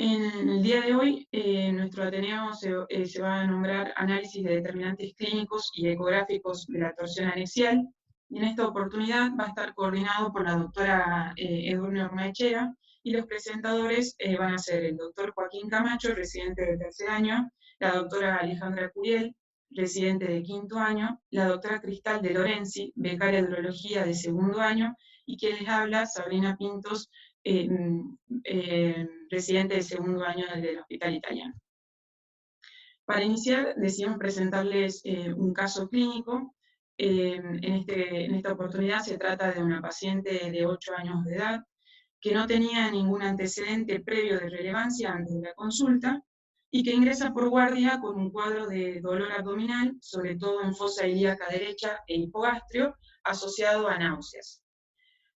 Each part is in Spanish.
En el día de hoy, nuestro Ateneo se va a nombrar análisis de determinantes clínicos y ecográficos de la torsión anexial, y en esta oportunidad va a estar coordinado por la doctora Edurne Ormaechea, y los presentadores van a ser el doctor Joaquín Camacho, residente de tercer año, la doctora Alejandra Curiel, residente de quinto año, la doctora Cristal de Lorenzi, becaria de urología de segundo año, y quien les habla, Sabrina Pintos, residente de segundo año del Hospital Italiano. Para iniciar, decidimos presentarles un caso clínico. En esta oportunidad se trata de una paciente de 8 años de edad que no tenía ningún antecedente previo de relevancia antes de la consulta y que ingresa por guardia con un cuadro de dolor abdominal, sobre todo en fosa ilíaca derecha e hipogastrio, asociado a náuseas.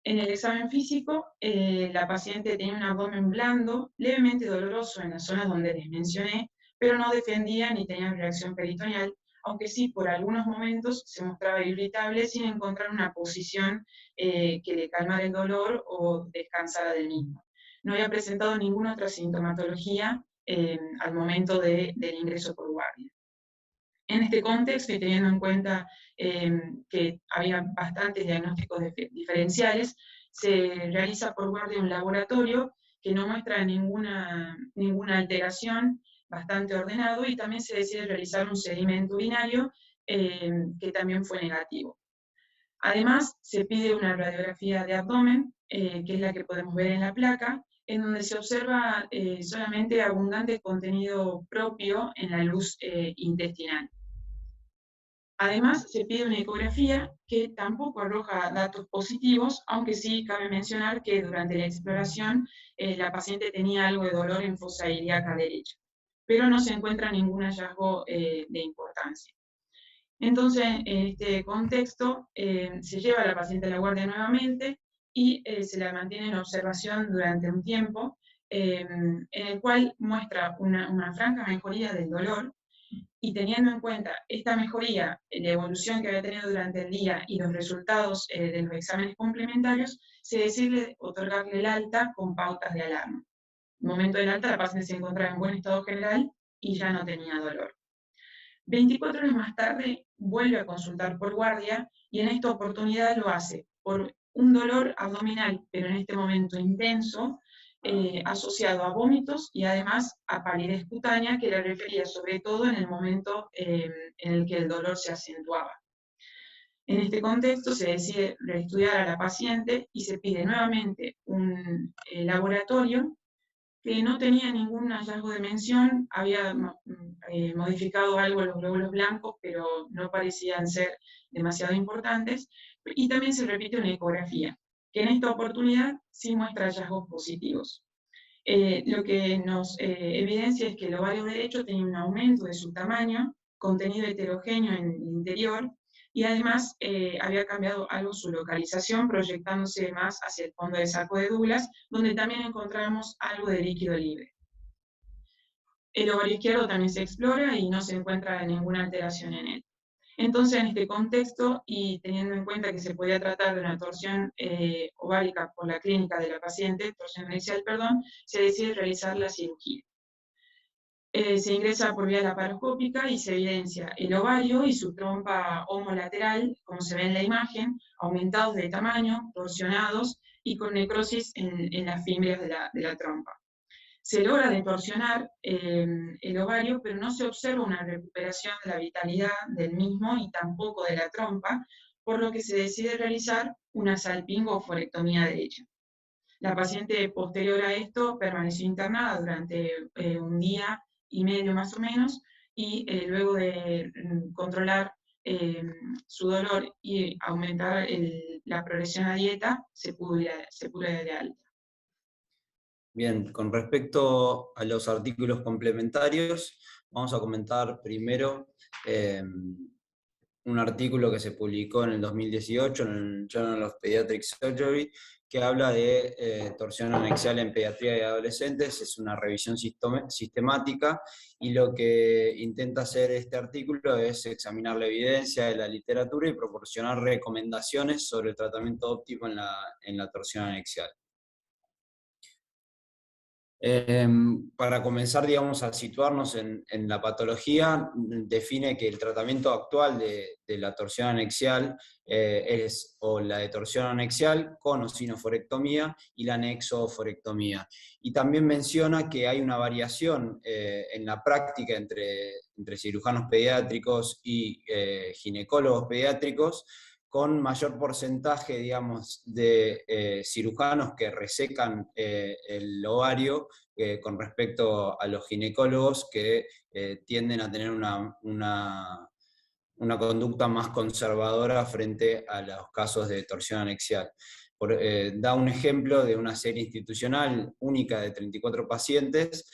En el examen físico, la paciente tenía un abdomen blando, levemente doloroso en las zonas donde les mencioné, pero no defendía ni tenía reacción peritoneal, aunque sí por algunos momentos se mostraba irritable sin encontrar una posición que le calmara el dolor o descansara del mismo. No había presentado ninguna otra sintomatología al momento del ingreso por guardia. En este contexto, y teniendo en cuenta que había bastantes diagnósticos diferenciales, se realiza por guardia un laboratorio que no muestra ninguna alteración, bastante ordenado, y también se decide realizar un sedimento urinario que también fue negativo. Además, se pide una radiografía de abdomen, que es la que podemos ver en la placa, en donde se observa solamente abundante contenido propio en la luz intestinal. Además, se pide una ecografía que tampoco arroja datos positivos, aunque sí cabe mencionar que durante la exploración la paciente tenía algo de dolor en fosa ilíaca derecha, pero no se encuentra ningún hallazgo de importancia. Entonces, en este contexto, se lleva a la paciente a la guardia nuevamente y se la mantiene en observación durante un tiempo, en el cual muestra una franca mejoría del dolor, y teniendo en cuenta esta mejoría, la evolución que había tenido durante el día y los resultados de los exámenes complementarios, se decide otorgarle el alta con pautas de alarma. En el momento del alta, la paciente se encontraba en buen estado general y ya no tenía dolor. 24 horas más tarde, vuelve a consultar por guardia, y en esta oportunidad lo hace por un dolor abdominal, pero en este momento intenso, asociado a vómitos y además a palidez cutánea, que le refería sobre todo en el momento en el que el dolor se acentuaba. En este contexto se decide reestudiar a la paciente y se pide nuevamente un laboratorio que no tenía ningún hallazgo de mención, había modificado algo en los glóbulos blancos, pero no parecían ser demasiado importantes, y también se repite una ecografía, que en esta oportunidad sí muestra hallazgos positivos. Lo que nos evidencia es que el ovario derecho tenía un aumento de su tamaño, contenido heterogéneo en el interior, y además había cambiado algo su localización, proyectándose más hacia el fondo del saco de Douglas, donde también encontramos algo de líquido libre. El ovario izquierdo también se explora y no se encuentra ninguna alteración en él. Entonces, en este contexto, y teniendo en cuenta que se podía tratar de una torsión ovárica por la clínica de la paciente, torsión anexial, perdón, se decide realizar la cirugía. Se ingresa por vía laparoscópica y se evidencia el ovario y su trompa homolateral, como se ve en la imagen, aumentados de tamaño, torsionados y con necrosis en las fimbrias de la trompa. Se logra detorsionar el ovario, pero no se observa una recuperación de la vitalidad del mismo y tampoco de la trompa, por lo que se decide realizar una salpingoforectomía derecha. La paciente posterior a esto permaneció internada durante un día y medio más o menos, y luego de controlar su dolor y aumentar la progresión a dieta, se pudo ir de alta. Bien, con respecto a los artículos complementarios, vamos a comentar primero un artículo que se publicó en el 2018 en el Journal of Pediatric Surgery, que habla de torsión anexial en pediatría y adolescentes. Es una revisión sistemática, y lo que intenta hacer este artículo es examinar la evidencia de la literatura y proporcionar recomendaciones sobre el tratamiento óptimo en la torsión anexial. Para comenzar, digamos, a situarnos en la patología, define que el tratamiento actual de la torsión anexial es o la de torsión anexial con o sin oforectomía y la anexoforectomía. Y también menciona que hay una variación en la práctica entre cirujanos pediátricos y ginecólogos pediátricos, con mayor porcentaje, digamos, de cirujanos que resecan el ovario con respecto a los ginecólogos que tienden a tener una conducta más conservadora frente a los casos de torsión anexial. Da un ejemplo de una serie institucional única de 34 pacientes,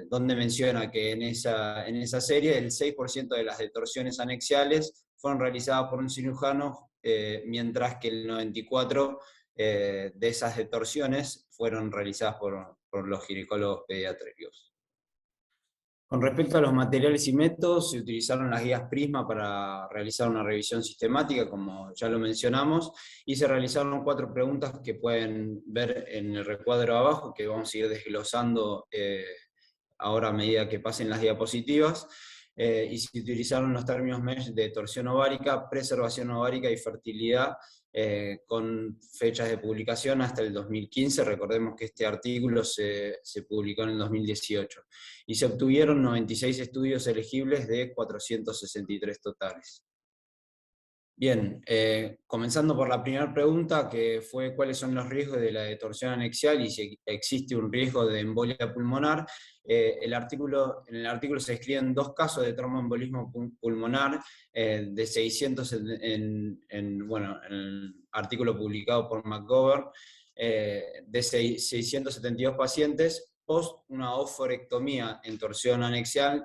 donde menciona que en esa serie el 6% de las detorsiones anexiales fueron realizadas por un cirujano, mientras que el 94% de esas detorsiones fueron realizadas por los ginecólogos pediátricos. Con respecto a los materiales y métodos, se utilizaron las guías Prisma para realizar una revisión sistemática, como ya lo mencionamos, y se realizaron 4 preguntas que pueden ver en el recuadro abajo, que vamos a ir desglosando ahora a medida que pasen las diapositivas. Y se utilizaron los términos MESH de torsión ovárica, preservación ovárica y fertilidad, con fechas de publicación hasta el 2015. Recordemos que este artículo se publicó en el 2018. Y se obtuvieron 96 estudios elegibles de 463 totales. Bien, comenzando por la primera pregunta, que fue cuáles son los riesgos de la detorsión anexial y si existe un riesgo de embolia pulmonar. En el artículo se describen 2 casos de tromboembolismo pulmonar, de 600 en el artículo publicado por McGovern, de 672 pacientes post una oforectomía en torsión anexial,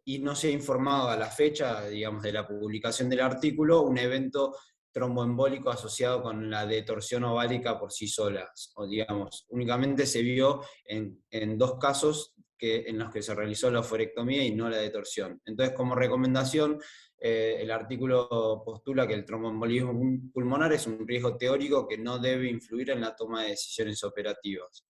y no se ha informado a la fecha, digamos, de la publicación del artículo, un evento tromboembólico asociado con la detorsión ovárica por sí sola. O digamos, únicamente se vio en 2 casos en los que se realizó la oforectomía y no la detorsión. Entonces, como recomendación, el artículo postula que el tromboembolismo pulmonar es un riesgo teórico que no debe influir en la toma de decisiones operativas.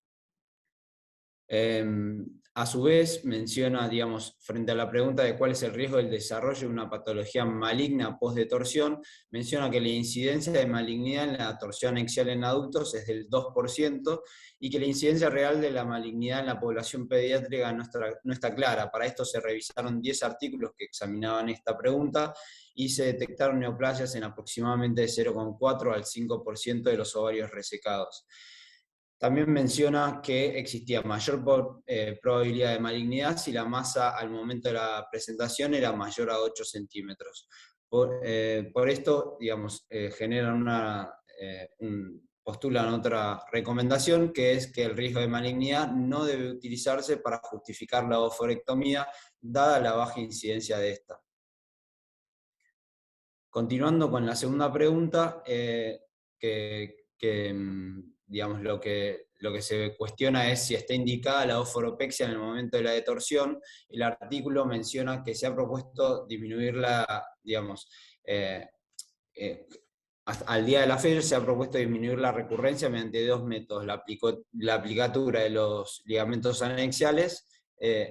A su vez, menciona, digamos, frente a la pregunta de cuál es el riesgo del desarrollo de una patología maligna post-detorsión, menciona que la incidencia de malignidad en la torsión anexial en adultos es del 2%, y que la incidencia real de la malignidad en la población pediátrica no está clara. Para esto se revisaron 10 artículos que examinaban esta pregunta, y se detectaron neoplasias en aproximadamente 0,4 al 5% de los ovarios resecados. También menciona que existía mayor probabilidad de malignidad si la masa al momento de la presentación era mayor a 8 centímetros. Por esto, digamos, postulan otra recomendación, que es que el riesgo de malignidad no debe utilizarse para justificar la oforectomía, dada la baja incidencia de esta. Continuando con la segunda pregunta, digamos, lo que se cuestiona es si está indicada la oforopexia en el momento de la detorsión. El artículo menciona que se ha propuesto disminuirla, digamos, al día de la fecha se ha propuesto disminuir la recurrencia mediante 2 métodos: la aplicatura de los ligamentos anexiales,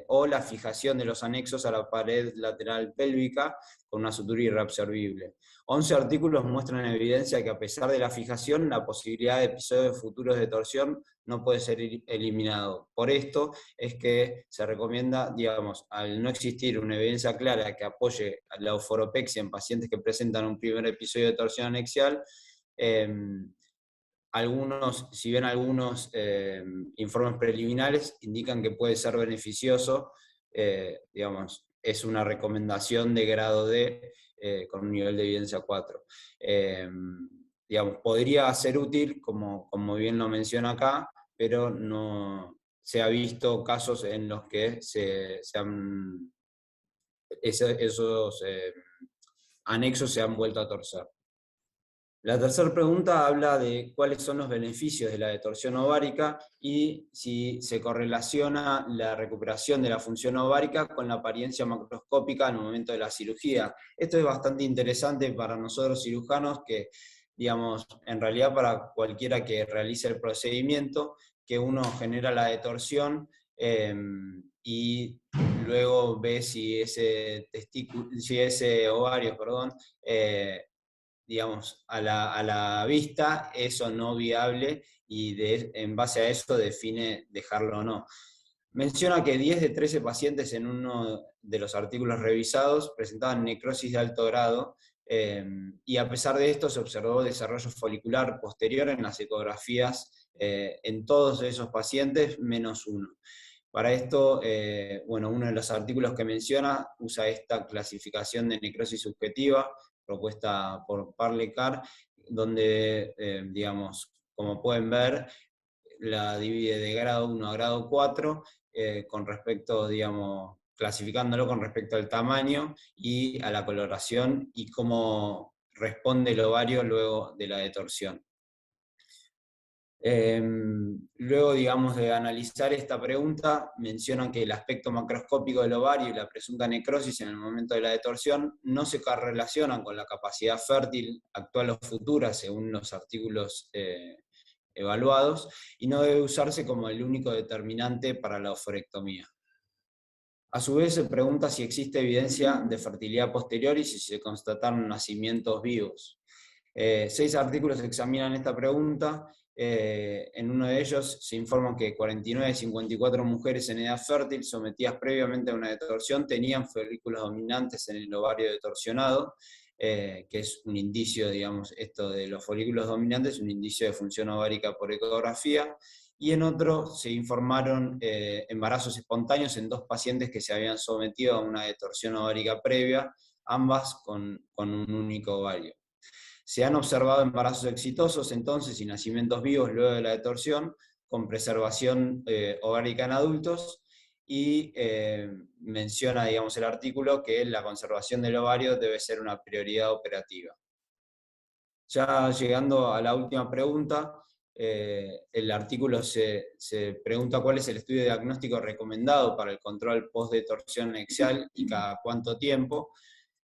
o la fijación de los anexos a la pared lateral pélvica con una sutura irreabsorbible. 11 artículos muestran evidencia que, a pesar de la fijación, la posibilidad de episodios futuros de torsión no puede ser eliminado. Por esto es que se recomienda, digamos, al no existir una evidencia clara que apoye a la oforopexia en pacientes que presentan un primer episodio de torsión anexial, si bien algunos informes preliminares indican que puede ser beneficioso, digamos, es una recomendación de grado D, con un nivel de evidencia 4. Digamos, podría ser útil, como bien lo menciona acá, pero no se ha visto casos en los que esos anexos se han vuelto a torcer. La tercera pregunta habla de cuáles son los beneficios de la detorsión ovárica y si se correlaciona la recuperación de la función ovárica con la apariencia macroscópica en el momento de la cirugía. Esto es bastante interesante para nosotros cirujanos, que, digamos, en realidad para cualquiera que realice el procedimiento, que uno genera la detorsión y luego ve si ese, si ese ovario, perdón, digamos, a la vista es o no viable y en base a eso define dejarlo o no. Menciona que 10 de 13 pacientes en uno de los artículos revisados presentaban necrosis de alto grado, y a pesar de esto se observó desarrollo folicular posterior en las ecografías en todos esos pacientes, menos uno. Para esto, bueno, uno de los artículos que menciona usa esta clasificación de necrosis subjetiva propuesta por Parlecar, donde, digamos, como pueden ver, la divide de grado 1 a grado 4, con respecto, digamos, clasificándolo con respecto al tamaño y a la coloración y cómo responde el ovario luego de la detorsión. Luego, digamos, de analizar esta pregunta, mencionan que el aspecto macroscópico del ovario y la presunta necrosis en el momento de la detorsión no se correlacionan con la capacidad fértil actual o futura, según los artículos evaluados, y no debe usarse como el único determinante para la oforectomía. A su vez, se pregunta si existe evidencia de fertilidad posterior y si se constataron nacimientos vivos. 6 artículos examinan esta pregunta. En uno de ellos se informa que 49 de 54 mujeres en edad fértil sometidas previamente a una detorsión tenían folículos dominantes en el ovario detorsionado, que es un indicio, digamos, esto de los folículos dominantes, un indicio de función ovárica por ecografía. Y en otro se informaron embarazos espontáneos en 2 pacientes que se habían sometido a una detorsión ovárica previa, ambas con un único ovario. Se han observado embarazos exitosos entonces y nacimientos vivos luego de la detorsión, con preservación ovárica en adultos, y menciona, digamos, el artículo que la conservación del ovario debe ser una prioridad operativa. Ya llegando a la última pregunta, el artículo se pregunta cuál es el estudio diagnóstico recomendado para el control post-detorsión axial y cada cuánto tiempo.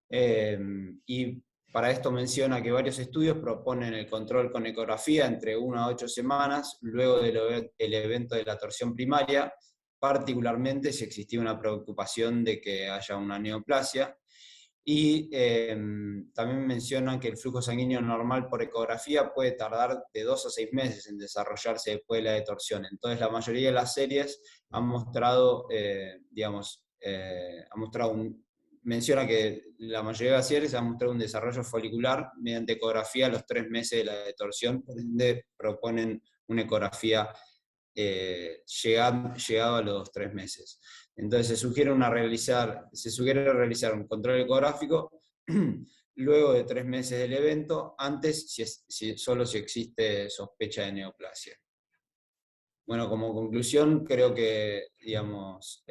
Y para esto menciona que varios estudios proponen el control con ecografía entre 1 a 8 semanas luego del evento de la torsión primaria, particularmente si existía una preocupación de que haya una neoplasia. Y también mencionan que el flujo sanguíneo normal por ecografía puede tardar de 2 a 6 meses en desarrollarse después de la detorsión. Entonces la mayoría de las series han mostrado, menciona que la mayoría de las series han mostrado un desarrollo folicular mediante ecografía a los 3 meses de la detorsión, por ende proponen una ecografía llegado a los 3 meses. Entonces se sugiere realizar un control ecográfico luego de 3 meses del evento, antes solo si existe sospecha de neoplasia. Bueno, como conclusión, creo que, digamos,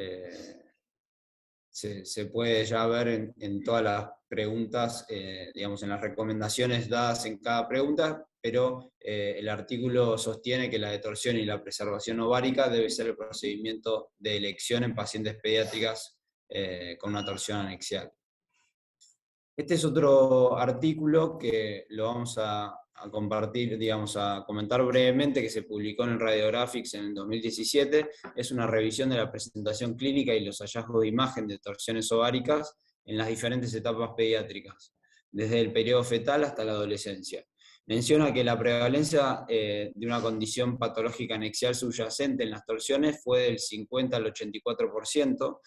se puede ya ver en todas las preguntas, digamos, en las recomendaciones dadas en cada pregunta, pero el artículo sostiene que la detorsión y la preservación ovárica debe ser el procedimiento de elección en pacientes pediátricas con una torsión anexial. Este es otro artículo que lo vamos a compartir, digamos, a comentar brevemente, que se publicó en el Radiographics en el 2017. Es una revisión de la presentación clínica y los hallazgos de imagen de torsiones ováricas en las diferentes etapas pediátricas, desde el periodo fetal hasta la adolescencia. Menciona que la prevalencia de una condición patológica anexial subyacente en las torsiones fue del 50 al 84%,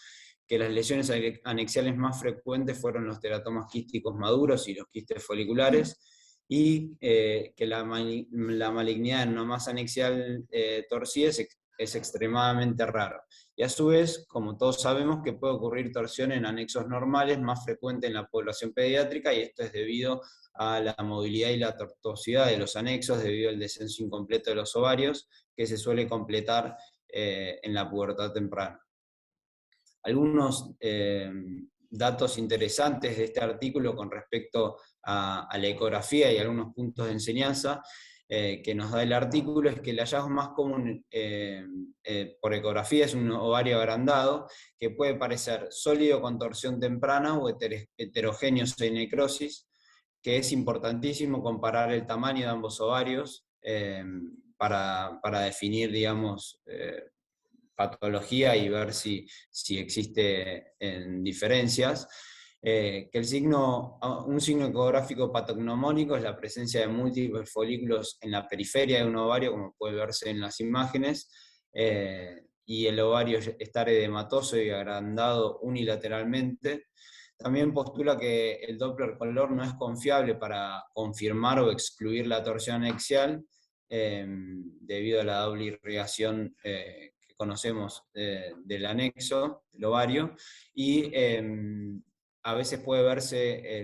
que las lesiones anexiales más frecuentes fueron los teratomas quísticos maduros y los quistes foliculares, y que la malignidad en una masa anexial torcida es extremadamente raro. Y a su vez, como todos sabemos, que puede ocurrir torsión en anexos normales, más frecuente en la población pediátrica, y esto es debido a la movilidad y la tortuosidad de los anexos, debido al descenso incompleto de los ovarios, que se suele completar en la pubertad temprana. Algunos datos interesantes de este artículo con respecto a la ecografía y algunos puntos de enseñanza que nos da el artículo es que el hallazgo más común por ecografía es un ovario agrandado, que puede parecer sólido con torsión temprana o heterogéneo sin necrosis, que es importantísimo comparar el tamaño de ambos ovarios para definir, digamos, patología y ver si existe diferencias. Que un signo ecográfico patognomónico es la presencia de múltiples folículos en la periferia de un ovario, como puede verse en las imágenes, y el ovario estar edematoso y agrandado unilateralmente. También postula que el Doppler color no es confiable para confirmar o excluir la torsión axial, debido a la doble irrigación que conocemos del anexo, del ovario, y a veces puede verse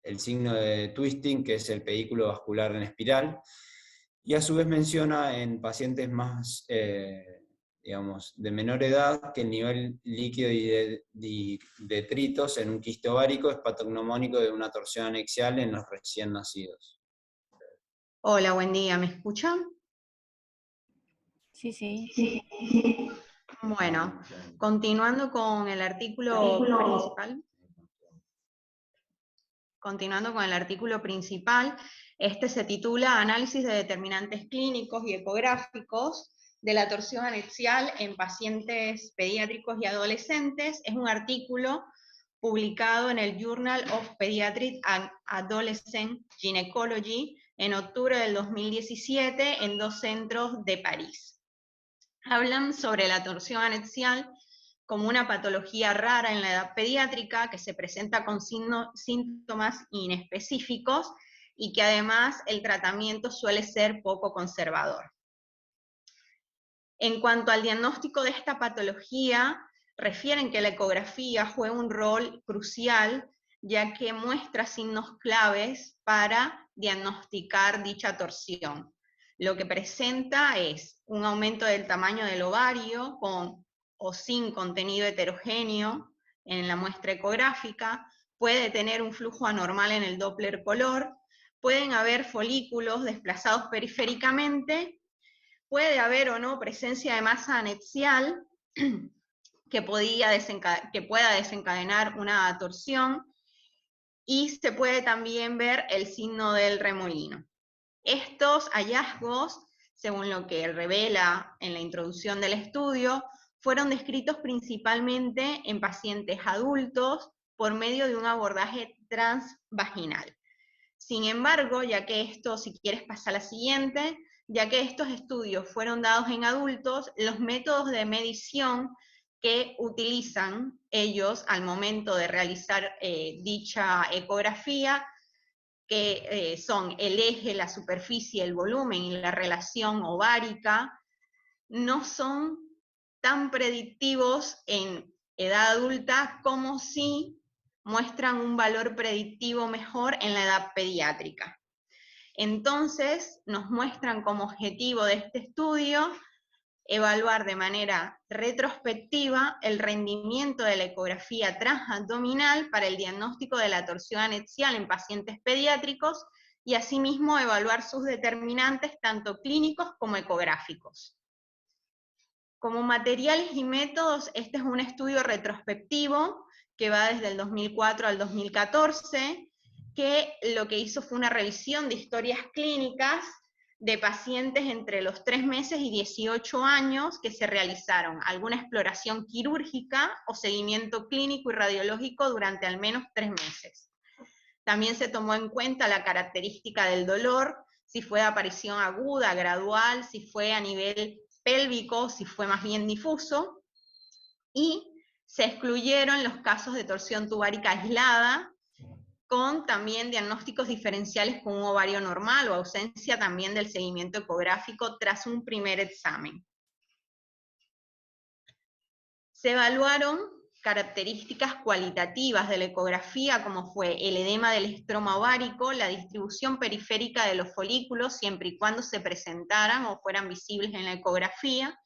el signo de twisting, que es el pedículo vascular en espiral, y a su vez menciona en pacientes más, digamos, de menor edad, que el nivel líquido y de detritos en un quiste ovárico es patognomónico de una torsión anexial en los recién nacidos. Hola, buen día, ¿me escuchan? Sí, sí. Bueno, continuando con el artículo principal. Continuando con el artículo principal, este se titula Análisis de determinantes clínicos y ecográficos de la torsión anexial en pacientes pediátricos y adolescentes. Es un artículo publicado en el Journal of Pediatric and Adolescent Gynecology en octubre del 2017 en 2 centros de París. Hablan sobre la torsión anexial como una patología rara en la edad pediátrica que se presenta con síntomas inespecíficos y que además el tratamiento suele ser poco conservador. En cuanto al diagnóstico de esta patología, refieren que la ecografía juega un rol crucial, ya que muestra signos claves para diagnosticar dicha torsión. Lo que presenta es un aumento del tamaño del ovario con o sin contenido heterogéneo en la muestra ecográfica, puede tener un flujo anormal en el Doppler color, pueden haber folículos desplazados periféricamente, puede haber o no presencia de masa anexial que pueda desencadenar una torsión, y se puede también ver el signo del remolino. Estos hallazgos, según lo que revela en la introducción del estudio, fueron descritos principalmente en pacientes adultos por medio de un abordaje transvaginal. Sin embargo, ya que esto, si quieres pasar a la siguiente, ya que estos estudios fueron dados en adultos, los métodos de medición que utilizan ellos al momento de realizar dicha ecografía, que son el eje, la superficie, el volumen y la relación ovárica, no son tan predictivos en edad adulta como si muestran un valor predictivo mejor en la edad pediátrica. Entonces, nos muestran como objetivo de este estudio evaluar de manera retrospectiva el rendimiento de la ecografía transabdominal para el diagnóstico de la torsión anexial en pacientes pediátricos y asimismo evaluar sus determinantes tanto clínicos como ecográficos. Como materiales y métodos, este es un estudio retrospectivo que va desde el 2004 al 2014, que lo que hizo fue una revisión de historias clínicas de pacientes entre los 3 meses y 18 años que se realizaron alguna exploración quirúrgica o seguimiento clínico y radiológico durante al menos 3 meses. También se tomó en cuenta la característica del dolor, si fue de aparición aguda, gradual, si fue a nivel pélvico, si fue más bien difuso, y se excluyeron los casos de torsión tubárica aislada, con también diagnósticos diferenciales con un ovario normal o ausencia también del seguimiento ecográfico tras un primer examen. Se evaluaron características cualitativas de la ecografía, como fue el edema del estroma ovárico, la distribución periférica de los folículos, siempre y cuando se presentaran o fueran visibles en la ecografía,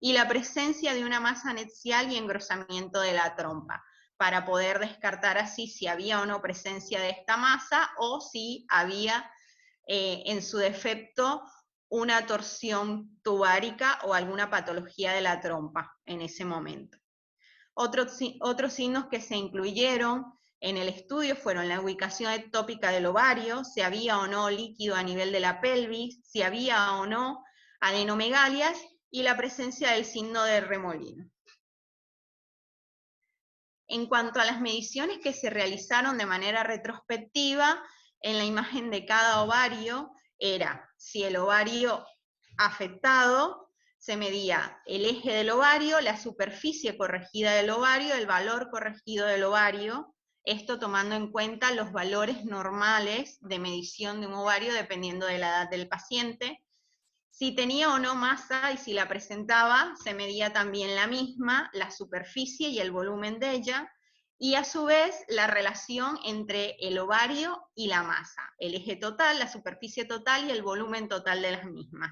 y la presencia de una masa anexial y engrosamiento de la trompa, para poder descartar así si había o no presencia de esta masa, o si había en su defecto una torsión tubárica o alguna patología de la trompa en ese momento. Otros signos que se incluyeron en el estudio fueron la ubicación ectópica del ovario, si había o no líquido a nivel de la pelvis, si había o no adenomegalias, y la presencia del signo de remolino. En cuanto a las mediciones que se realizaron de manera retrospectiva, en la imagen de cada ovario era si el ovario afectado, se medía el eje del ovario, la superficie corregida del ovario, el valor corregido del ovario, esto tomando en cuenta los valores normales de medición de un ovario dependiendo de la edad del paciente. Si tenía o no masa y si la presentaba, se medía también la misma, la superficie y el volumen de ella, y a su vez la relación entre el ovario y la masa, el eje total, la superficie total y el volumen total de las mismas,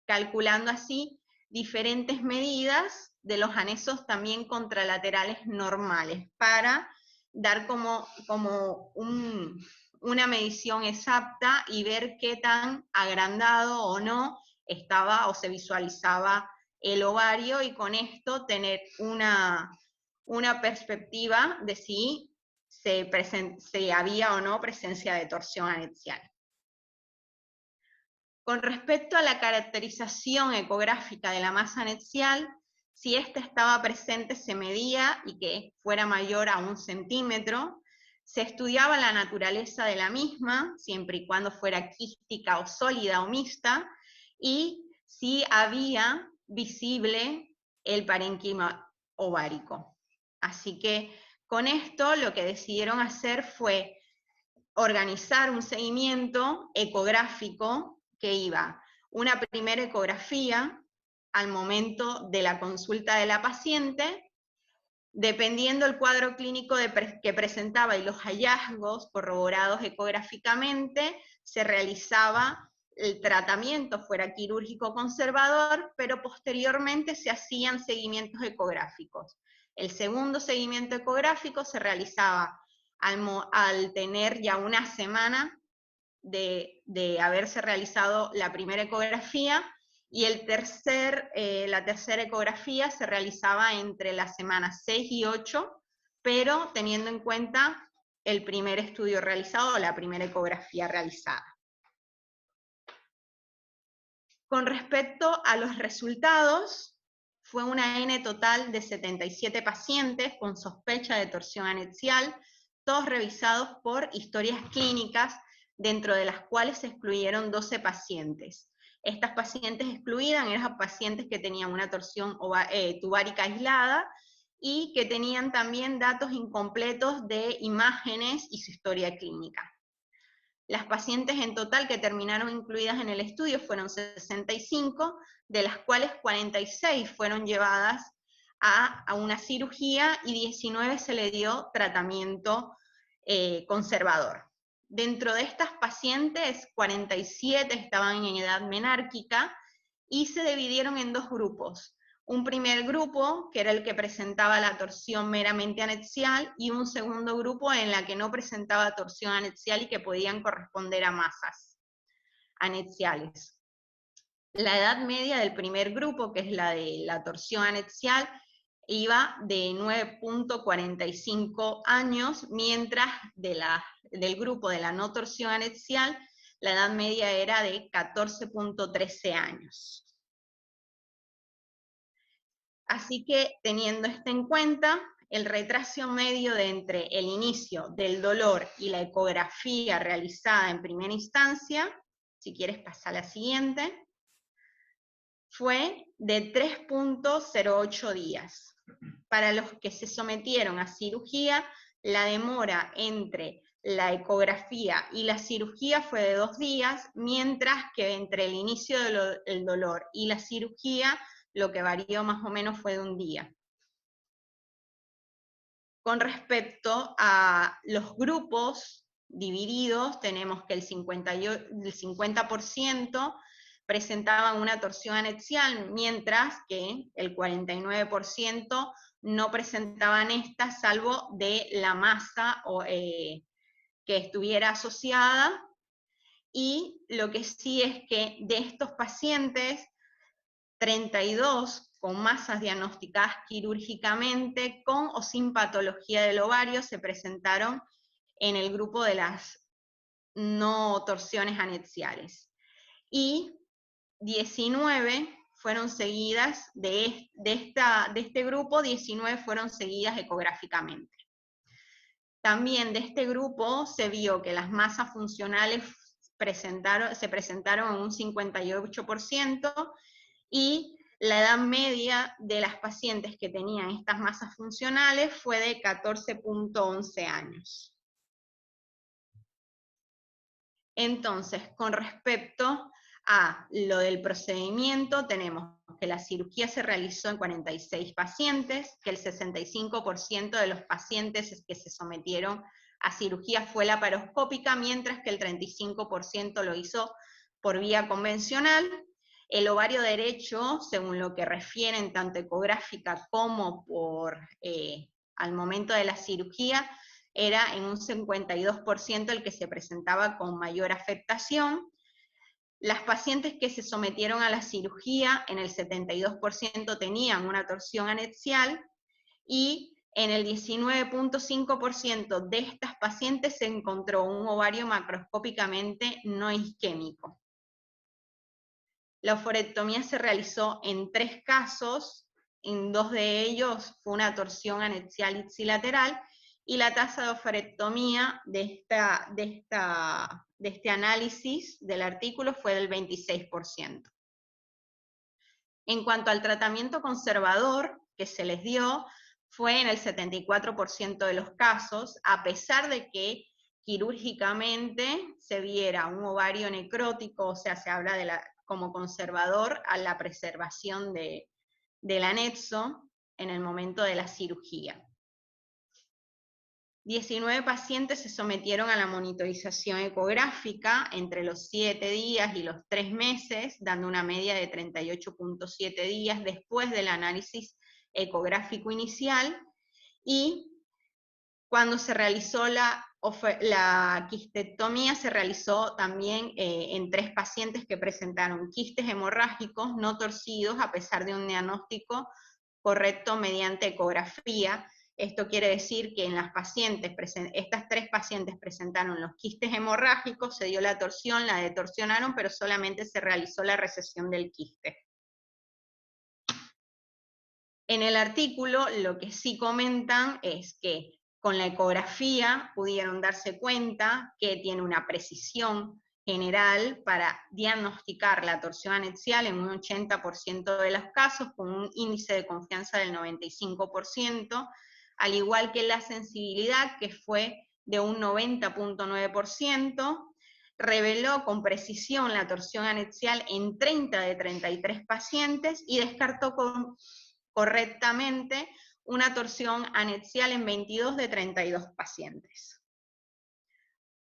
calculando así diferentes medidas de los anexos también contralaterales normales, para dar como una medición exacta y ver qué tan agrandado o no estaba o se visualizaba el ovario, y con esto tener una perspectiva de si se había o no presencia de torsión anexial. Con respecto a la caracterización ecográfica de la masa anexial, si ésta estaba presente se medía y que fuera mayor a 1 centímetro, se estudiaba la naturaleza de la misma, siempre y cuando fuera quística o sólida o mixta, y si había visible el parénquima ovárico. Así que con esto lo que decidieron hacer fue organizar un seguimiento ecográfico que iba una primera ecografía al momento de la consulta de la paciente, dependiendo el cuadro clínico que presentaba y los hallazgos corroborados ecográficamente, se realizaba el tratamiento, fuera quirúrgico conservador, pero posteriormente se hacían seguimientos ecográficos. El segundo seguimiento ecográfico se realizaba al tener ya una semana de haberse realizado la primera ecografía, y la tercera ecografía se realizaba entre las semanas 6 y 8, pero teniendo en cuenta el primer estudio realizado o la primera ecografía realizada. Con respecto a los resultados, fue una N total de 77 pacientes con sospecha de torsión anexial, todos revisados por historias clínicas, dentro de las cuales se excluyeron 12 pacientes. Estas pacientes excluidas eran pacientes que tenían una torsión tubárica aislada y que tenían también datos incompletos de imágenes y su historia clínica. Las pacientes en total que terminaron incluidas en el estudio fueron 65, de las cuales 46 fueron llevadas a una cirugía y 19 se le dio tratamiento conservador. Dentro de estas pacientes, 47 estaban en edad menárquica y se dividieron en dos grupos. Un primer grupo, que era el que presentaba la torsión meramente anexial, y un segundo grupo en la que no presentaba torsión anexial y que podían corresponder a masas anexiales. La edad media del primer grupo, que es la de la torsión anexial, iba de 9.45 años, mientras del grupo de la no torsión anexial, la edad media era de 14.13 años. Así que, teniendo esto en cuenta, el retraso medio de entre el inicio del dolor y la ecografía realizada en primera instancia, si quieres pasar a la siguiente, fue de 3.08 días. Para los que se sometieron a cirugía, la demora entre la ecografía y la cirugía fue de 2 días, mientras que entre el inicio del dolor y la cirugía, lo que varió más o menos fue de 1 día. Con respecto a los grupos divididos, tenemos que el 50% presentaban una torsión anexial, mientras que el 49% no presentaban esta, salvo de la masa que estuviera asociada. Y lo que sí es que de estos pacientes, 32 con masas diagnosticadas quirúrgicamente con o sin patología del ovario se presentaron en el grupo de las no torsiones anexiales. Y 19 fueron seguidas de este grupo, 19 fueron seguidas ecográficamente. También de este grupo se vio que las masas funcionales se presentaron en un 58% y la edad media de las pacientes que tenían estas masas funcionales fue de 14.11 años. Entonces, con respecto a lo del procedimiento, tenemos que la cirugía se realizó en 46 pacientes, que el 65% de los pacientes que se sometieron a cirugía fue laparoscópica, mientras que el 35% lo hizo por vía convencional. El ovario derecho, según lo que refieren tanto ecográfica como al momento de la cirugía, era en un 52% el que se presentaba con mayor afectación. Las pacientes que se sometieron a la cirugía, en el 72% tenían una torsión anexial, y en el 19.5% de estas pacientes se encontró un ovario macroscópicamente no isquémico. La oforectomía se realizó en 3 casos, en 2 de ellos fue una torsión anexial ipsilateral, y la tasa de oforectomía de este análisis del artículo fue del 26%. En cuanto al tratamiento conservador que se les dio, fue en el 74% de los casos, a pesar de que quirúrgicamente se viera un ovario necrótico, o sea, se habla como conservador a la preservación del anexo en el momento de la cirugía. 19 pacientes se sometieron a la monitorización ecográfica entre los 7 días y los 3 meses, dando una media de 38.7 días después del análisis ecográfico inicial, y cuando se realizó la quistectomía se realizó también en 3 pacientes que presentaron quistes hemorrágicos no torcidos a pesar de un diagnóstico correcto mediante ecografía. Esto quiere decir que en las pacientes, estas 3 pacientes presentaron los quistes hemorrágicos, se dio la torsión, la detorsionaron, pero solamente se realizó la recesión del quiste. En el artículo lo que sí comentan es que con la ecografía pudieron darse cuenta que tiene una precisión general para diagnosticar la torsión anexial en un 80% de los casos, con un índice de confianza del 95%, al igual que la sensibilidad, que fue de un 90.9%, reveló con precisión la torsión anexial en 30 de 33 pacientes y descartó correctamente una torsión anexial en 22 de 32 pacientes.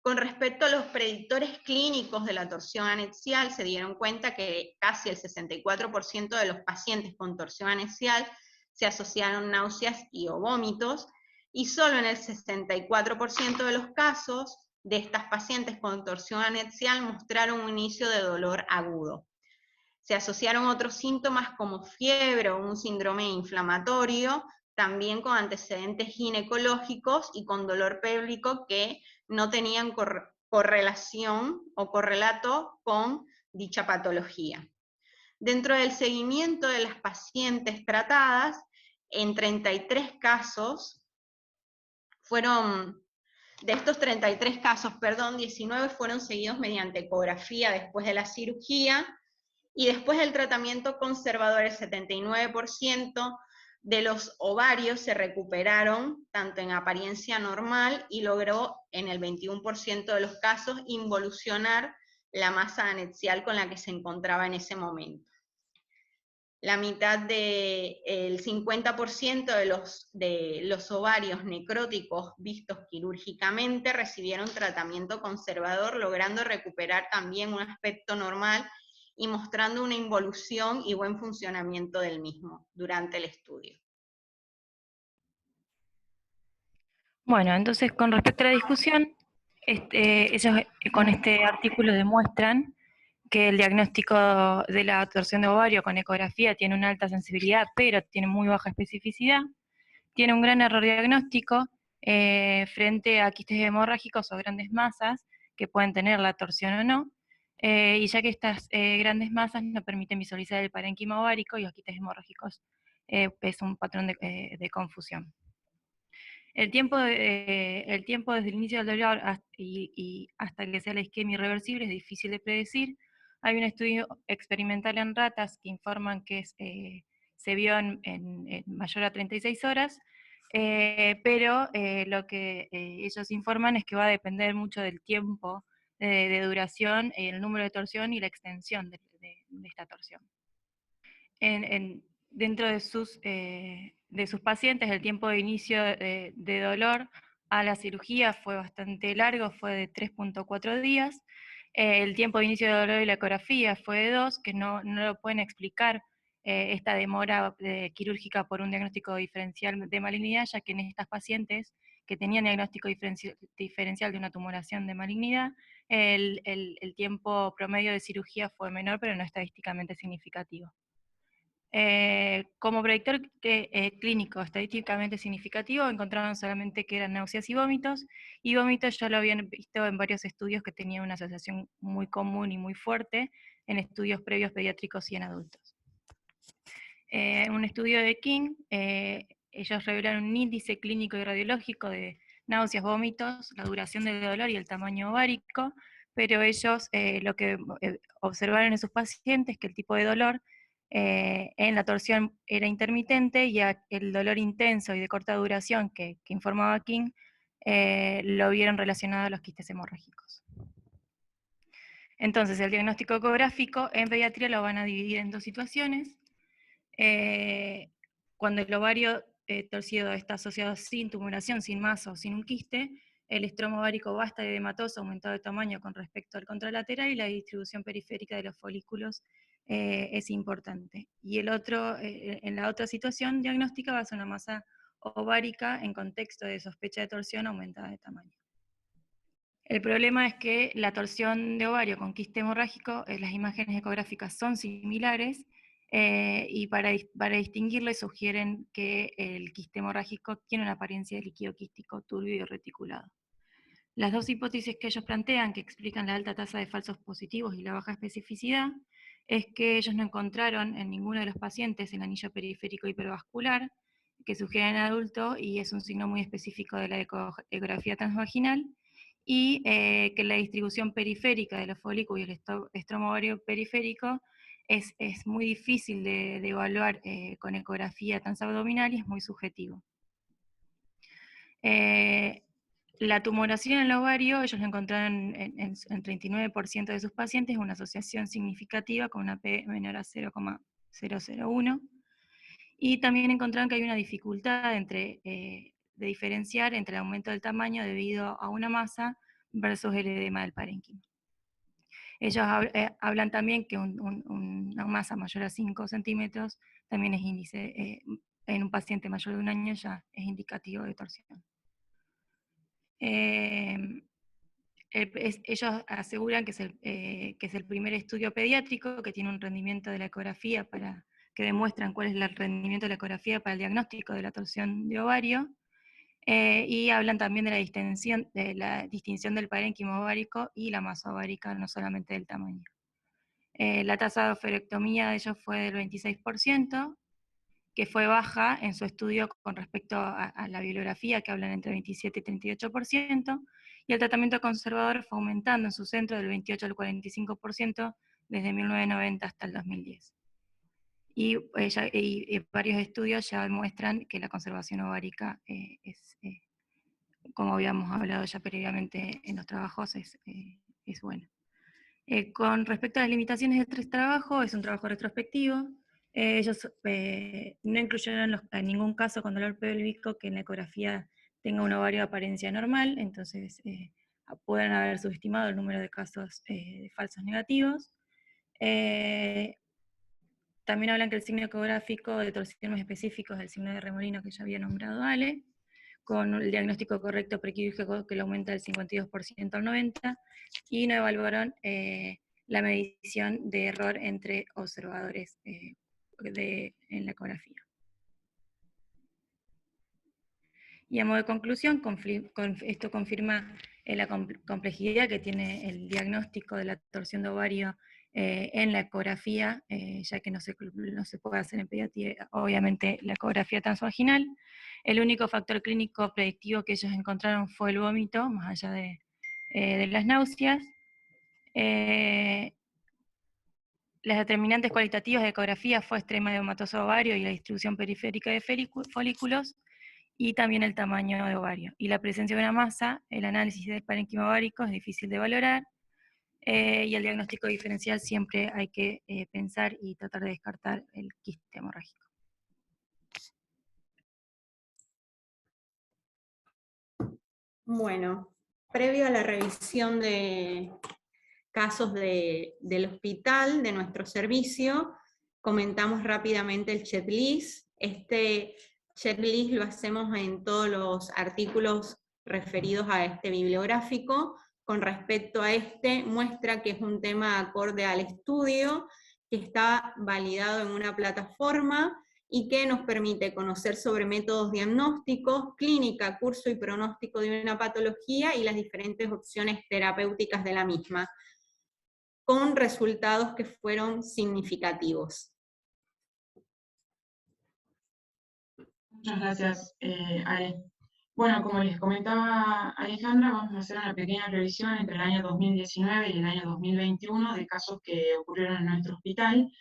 Con respecto a los predictores clínicos de la torsión anexial, se dieron cuenta que casi el 64% de los pacientes con torsión anexial se asociaron náuseas y o vómitos, y solo en el 64% de los casos de estas pacientes con torsión anexial mostraron un inicio de dolor agudo. Se asociaron otros síntomas como fiebre o un síndrome inflamatorio, también con antecedentes ginecológicos y con dolor pélvico que no tenían correlación o correlato con dicha patología. Dentro del seguimiento de las pacientes tratadas, en 33 casos de estos 33 casos, 19 fueron seguidos mediante ecografía después de la cirugía, y después del tratamiento conservador, el 79% de los ovarios se recuperaron, tanto en apariencia normal, y logró en el 21% de los casos involucionar la masa anexial con la que se encontraba en ese momento. El 50% de los ovarios necróticos vistos quirúrgicamente recibieron tratamiento conservador, logrando recuperar también un aspecto normal y mostrando una involución y buen funcionamiento del mismo durante el estudio. Bueno, entonces con respecto a la discusión, ellos con este artículo demuestran que el diagnóstico de la torsión de ovario con ecografía tiene una alta sensibilidad, pero tiene muy baja especificidad. Tiene un gran error diagnóstico frente a quistes hemorrágicos o grandes masas que pueden tener la torsión o no, y ya que estas grandes masas no permiten visualizar el parénquima ovárico y los quistes hemorrágicos es un patrón de confusión. El tiempo desde el inicio del dolor y hasta que sea la isquemia irreversible es difícil de predecir. Hay un estudio experimental en ratas que informan que se vio en mayor a 36 horas, pero lo que ellos informan es que va a depender mucho del tiempo de duración, el número de torsión y la extensión de esta torsión. Dentro de sus pacientes, el tiempo de inicio de dolor a la cirugía fue bastante largo, fue de 3.4 días. El tiempo de inicio de dolor y la ecografía fue de 2, que no lo pueden explicar esta demora quirúrgica por un diagnóstico diferencial de malignidad, ya que en estas pacientes que tenían diagnóstico diferencial de una tumoración de malignidad, el tiempo promedio de cirugía fue menor, pero no estadísticamente significativo. Como predictor clínico estadísticamente significativo, encontraron solamente que eran náuseas y vómitos ya lo habían visto en varios estudios que tenían una asociación muy común y muy fuerte en estudios previos pediátricos y en adultos. En un estudio de King, ellos revelaron un índice clínico y radiológico de náuseas, vómitos, la duración del dolor y el tamaño ovárico, pero ellos lo que observaron en sus pacientes es que el tipo de dolor en la torsión era intermitente y el dolor intenso y de corta duración que informaba King lo vieron relacionado a los quistes hemorrágicos. Entonces, el diagnóstico ecográfico en pediatría lo van a dividir en dos situaciones. Cuando el ovario torcido está asociado sin tumoración, sin masa o sin un quiste, el estromo ovárico va a estar edematoso, aumentado de tamaño con respecto al contralateral, y la distribución periférica de los folículos es importante. Y en la otra situación diagnóstica va a ser una masa ovárica en contexto de sospecha de torsión aumentada de tamaño. El problema es que la torsión de ovario con quiste hemorrágico, las imágenes ecográficas son similares, y para distinguirle sugieren que el quiste hemorrágico tiene una apariencia de líquido quístico turbio y reticulado. Las dos hipótesis que ellos plantean, que explican la alta tasa de falsos positivos y la baja especificidad, es que ellos no encontraron en ninguno de los pacientes el anillo periférico hipervascular, que sugieren en adulto y es un signo muy específico de la ecografía transvaginal, y que la distribución periférica de los folículos y el estromo ovario periférico es muy difícil de evaluar con ecografía transabdominal y es muy subjetivo. La tumoración en el ovario, ellos lo encontraron en 39% de sus pacientes, una asociación significativa con una P menor a 0,001, y también encontraron que hay una dificultad de diferenciar entre el aumento del tamaño debido a una masa versus el edema del parénquima. Ellos hablan también que una masa mayor a 5 centímetros también es índice, en un paciente mayor de 1 año ya es indicativo de torsión. Ellos aseguran que es el primer estudio pediátrico que tiene un rendimiento de la ecografía que demuestran cuál es el rendimiento de la ecografía para el diagnóstico de la torsión de ovario, y hablan también de la distinción del parénquima ovárico y la masa ovárica, no solamente del tamaño. La tasa de oferectomía de ellos fue del 26%, que fue baja en su estudio con respecto a la bibliografía, que hablan entre 27 y 38%, y el tratamiento conservador fue aumentando en su centro del 28 al 45% desde 1990 hasta el 2010. Y varios estudios ya muestran que la conservación ovárica como habíamos hablado ya previamente en los trabajos, es buena. Con respecto a las limitaciones del trabajo, es un trabajo retrospectivo. Ellos no incluyeron en ningún caso con dolor pélvico que en la ecografía tenga un ovario de apariencia normal, entonces pueden haber subestimado el número de casos de falsos negativos. También hablan que el signo ecográfico de torsión más específico es el signo de remolino que ya había nombrado Ale, con el diagnóstico correcto prequirúrgico que lo aumenta del 52% al 90%, y no evaluaron la medición de error entre observadores en la ecografía. Y a modo de conclusión, esto confirma la complejidad que tiene el diagnóstico de la torsión de ovario en la ecografía, ya que no se puede hacer en pediatría, obviamente, la ecografía transvaginal. El único factor clínico predictivo que ellos encontraron fue el vómito, más allá de las náuseas. Las determinantes cualitativas de ecografía fue extrema edematoso ovario y la distribución periférica de folículos, y también el tamaño de ovario. Y la presencia de una masa, el análisis del parénquima ovárico es difícil de valorar, y el diagnóstico diferencial siempre hay que pensar y tratar de descartar el quiste hemorrágico. Bueno, previo a la revisión de casos del hospital, de nuestro servicio, comentamos rápidamente el checklist. Este checklist lo hacemos en todos los artículos referidos a este bibliográfico. Con respecto a este, muestra que es un tema acorde al estudio, que está validado en una plataforma y que nos permite conocer sobre métodos diagnósticos, clínica, curso y pronóstico de una patología y las diferentes opciones terapéuticas de la misma, con resultados que fueron significativos. Muchas gracias, Ale. Bueno, como les comentaba Alejandra, vamos a hacer una pequeña revisión entre el año 2019 y el año 2021 de casos que ocurrieron en nuestro hospital,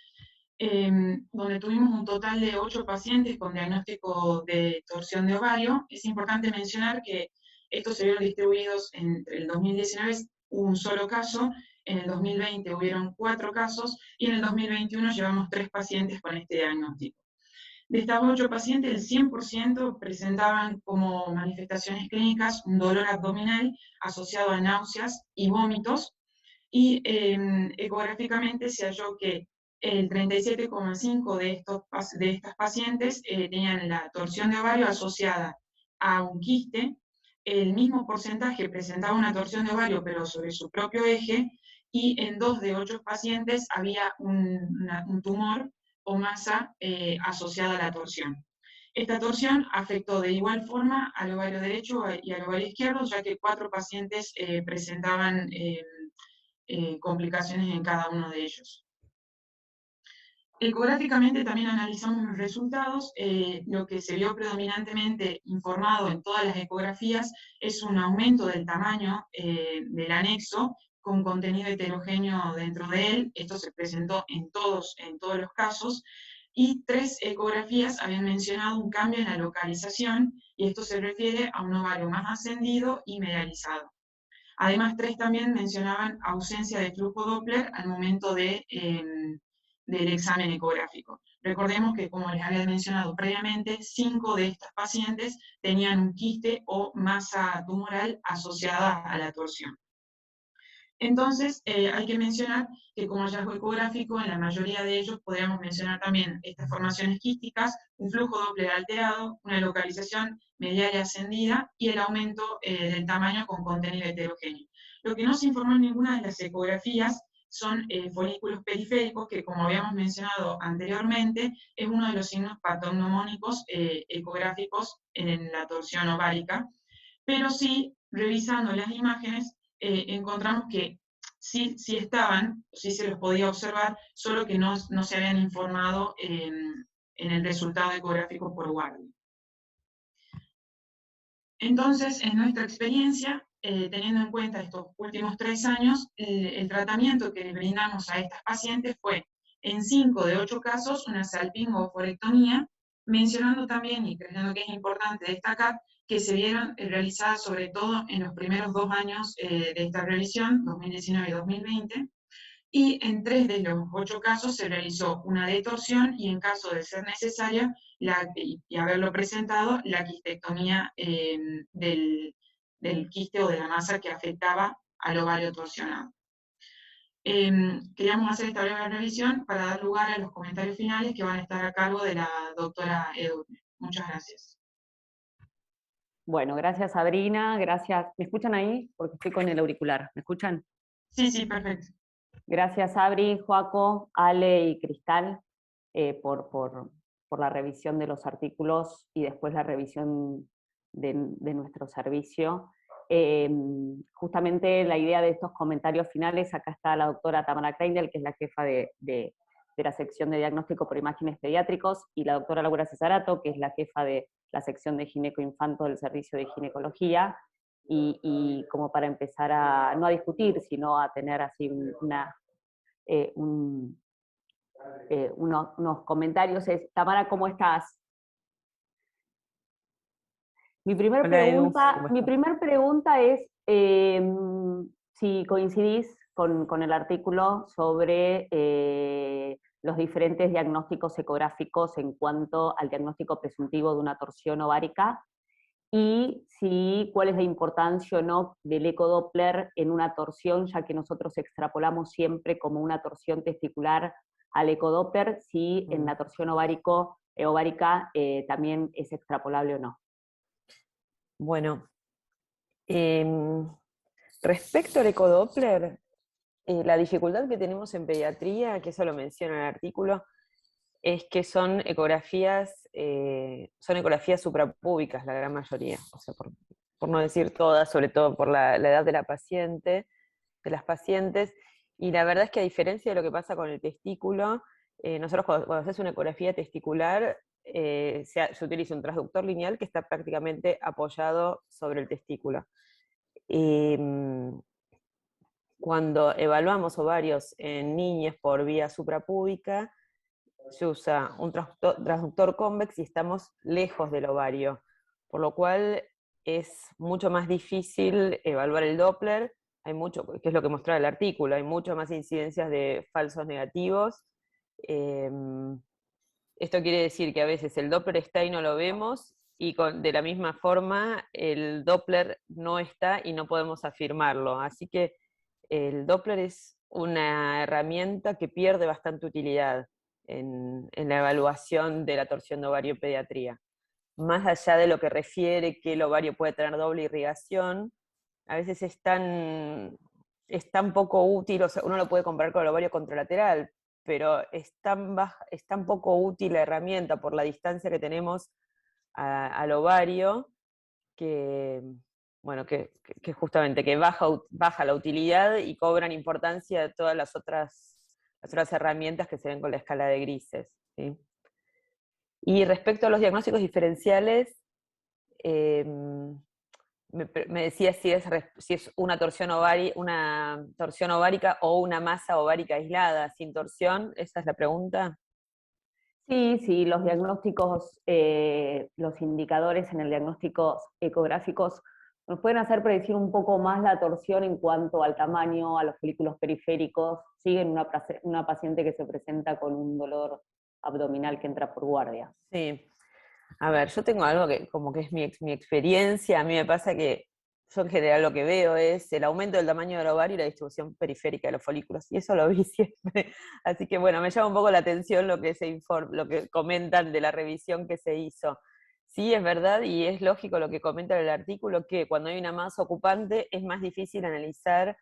donde tuvimos un total de 8 pacientes con diagnóstico de torsión de ovario. Es importante mencionar que estos se vieron distribuidos entre el 2019, hubo un solo caso, en el 2020 hubieron 4 casos, y en el 2021 llevamos 3 pacientes con este diagnóstico. De estas 8 pacientes, el 100% presentaban como manifestaciones clínicas un dolor abdominal asociado a náuseas y vómitos, y ecográficamente se halló que el 37,5% de estas pacientes tenían la torsión de ovario asociada a un quiste. El mismo porcentaje presentaba una torsión de ovario pero sobre su propio eje, y en 2 de 8 pacientes había un tumor o masa asociada a la torsión. Esta torsión afectó de igual forma al ovario derecho y al ovario izquierdo, ya que 4 pacientes presentaban complicaciones en cada uno de ellos. Ecográficamente también analizamos los resultados. Lo que se vio predominantemente informado en todas las ecografías es un aumento del tamaño del anexo con contenido heterogéneo dentro de él. Esto se presentó en todos los casos. Y 3 ecografías habían mencionado un cambio en la localización, y esto se refiere a un ovario más ascendido y medializado. Además, 3 también mencionaban ausencia de flujo Doppler al momento del examen ecográfico. Recordemos que, como les había mencionado previamente, 5 de estas pacientes tenían un quiste o masa tumoral asociada a la torsión. Entonces, hay que mencionar que como hallazgo ecográfico, en la mayoría de ellos podríamos mencionar también estas formaciones quísticas, un flujo Doppler alterado, una localización medial y ascendida, y el aumento del tamaño con contenido heterogéneo. Lo que no se informó en ninguna de las ecografías son folículos periféricos, que, como habíamos mencionado anteriormente, es uno de los signos patognomónicos ecográficos en la torsión ovárica, pero sí, revisando las imágenes, encontramos que sí estaban, sí se los podía observar, solo que no se habían informado en el resultado ecográfico por guardia. Entonces, en nuestra experiencia, teniendo en cuenta estos últimos 3 años, el tratamiento que le brindamos a estas pacientes fue, en 5 de 8 casos, una salpingo-oforectomía, mencionando también, y creyendo que es importante destacar, que se vieron realizadas sobre todo en los primeros 2 años de esta revisión, 2019 y 2020, y en 3 de los 8 casos se realizó una detorsión, y en caso de ser necesaria y haberlo presentado, la quistectomía del quiste o de la masa que afectaba al ovario torsionado. Queríamos hacer esta breve revisión para dar lugar a los comentarios finales que van a estar a cargo de la doctora Edurne. Muchas gracias. Bueno, gracias Sabrina, gracias. ¿Me escuchan ahí? Porque estoy con el auricular. ¿Me escuchan? Sí, perfecto. Gracias, Abri, Joaco, Ale y Cristal por la revisión de los artículos y después la revisión de nuestro servicio. Justamente la idea de estos comentarios finales, acá está la doctora Tamara Kreindl, que es la jefa de la sección de diagnóstico por imágenes pediátricos, y la doctora Laura Cesarato, que es la jefa de la sección de gineco-infanto del servicio de ginecología, y como para empezar no a discutir, sino a tener así unos comentarios. Tamara, ¿cómo estás? Mi primer pregunta es si coincidís con el artículo sobre los diferentes diagnósticos ecográficos en cuanto al diagnóstico presuntivo de una torsión ovárica, y cuál es la importancia o no del ecodoppler en una torsión, ya que nosotros extrapolamos siempre como una torsión testicular al ecodoppler, si en la torsión ovárica también es extrapolable o no. Bueno, respecto al ecodoppler, la dificultad que tenemos en pediatría, que eso lo menciona el artículo, es que son ecografías suprapúbicas la gran mayoría, o sea, por no decir todas, sobre todo por la edad de la paciente, de las pacientes, y la verdad es que a diferencia de lo que pasa con el testículo, nosotros cuando haces una ecografía testicular, se utiliza un transductor lineal que está prácticamente apoyado sobre el testículo. Cuando evaluamos ovarios en niñas por vía suprapúbica, se usa un transductor convex y estamos lejos del ovario, por lo cual es mucho más difícil evaluar el Doppler, que es lo que mostraba el artículo, hay mucho más incidencias de falsos negativos. Esto quiere decir que a veces el Doppler está y no lo vemos, y de la misma forma el Doppler no está y no podemos afirmarlo. Así que el Doppler es una herramienta que pierde bastante utilidad en la evaluación de la torsión de ovario en pediatría. Más allá de lo que refiere que el ovario puede tener doble irrigación, a veces es tan poco útil, o sea, uno lo puede comparar con el ovario contralateral, pero es tan poco útil la herramienta por la distancia que tenemos al ovario, que, bueno, que justamente que baja la utilidad y cobran importancia de todas las otras herramientas que se ven con la escala de grises, ¿sí? Y respecto a los diagnósticos diferenciales, me decía si es una torsión ovárica o una masa ovárica aislada, sin torsión. ¿Esa es la pregunta? Sí, los diagnósticos, los indicadores en el diagnóstico ecográficos nos pueden hacer predecir un poco más la torsión en cuanto al tamaño, a los folículos periféricos. Siguen una paciente que se presenta con un dolor abdominal que entra por guardia. Sí. A ver, yo tengo algo que como que es mi experiencia. A mí me pasa que yo en general lo que veo es el aumento del tamaño del ovario y la distribución periférica de los folículos, y eso lo vi siempre. Así que bueno, me llama un poco la atención lo que comentan de la revisión que se hizo. Sí, es verdad, y es lógico lo que comenta el artículo, que cuando hay una masa ocupante es más difícil analizar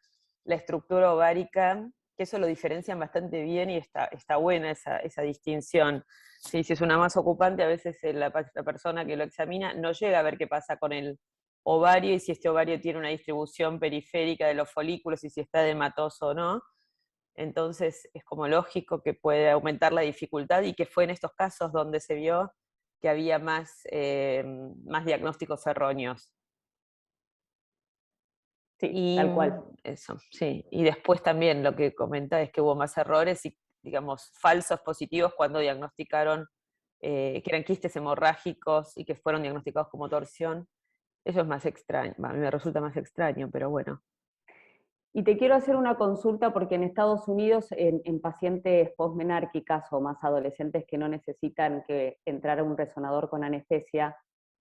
la estructura ovárica, que eso lo diferencian bastante bien, y está buena esa distinción. Sí, si es una masa ocupante, a veces la persona que lo examina no llega a ver qué pasa con el ovario, y si este ovario tiene una distribución periférica de los folículos, y si está edematoso o no. Entonces es como lógico que puede aumentar la dificultad, y que fue en estos casos donde se vio que había más diagnósticos erróneos. Sí, tal cual. Eso, sí. Y después también lo que comenta es que hubo más errores y, digamos, falsos positivos cuando diagnosticaron que eran quistes hemorrágicos y que fueron diagnosticados como torsión. Eso es más extraño, a mí me resulta más extraño, pero bueno. Y te quiero hacer una consulta porque en Estados Unidos, en pacientes posmenárquicas o más adolescentes que no necesitan entrar a un resonador con anestesia,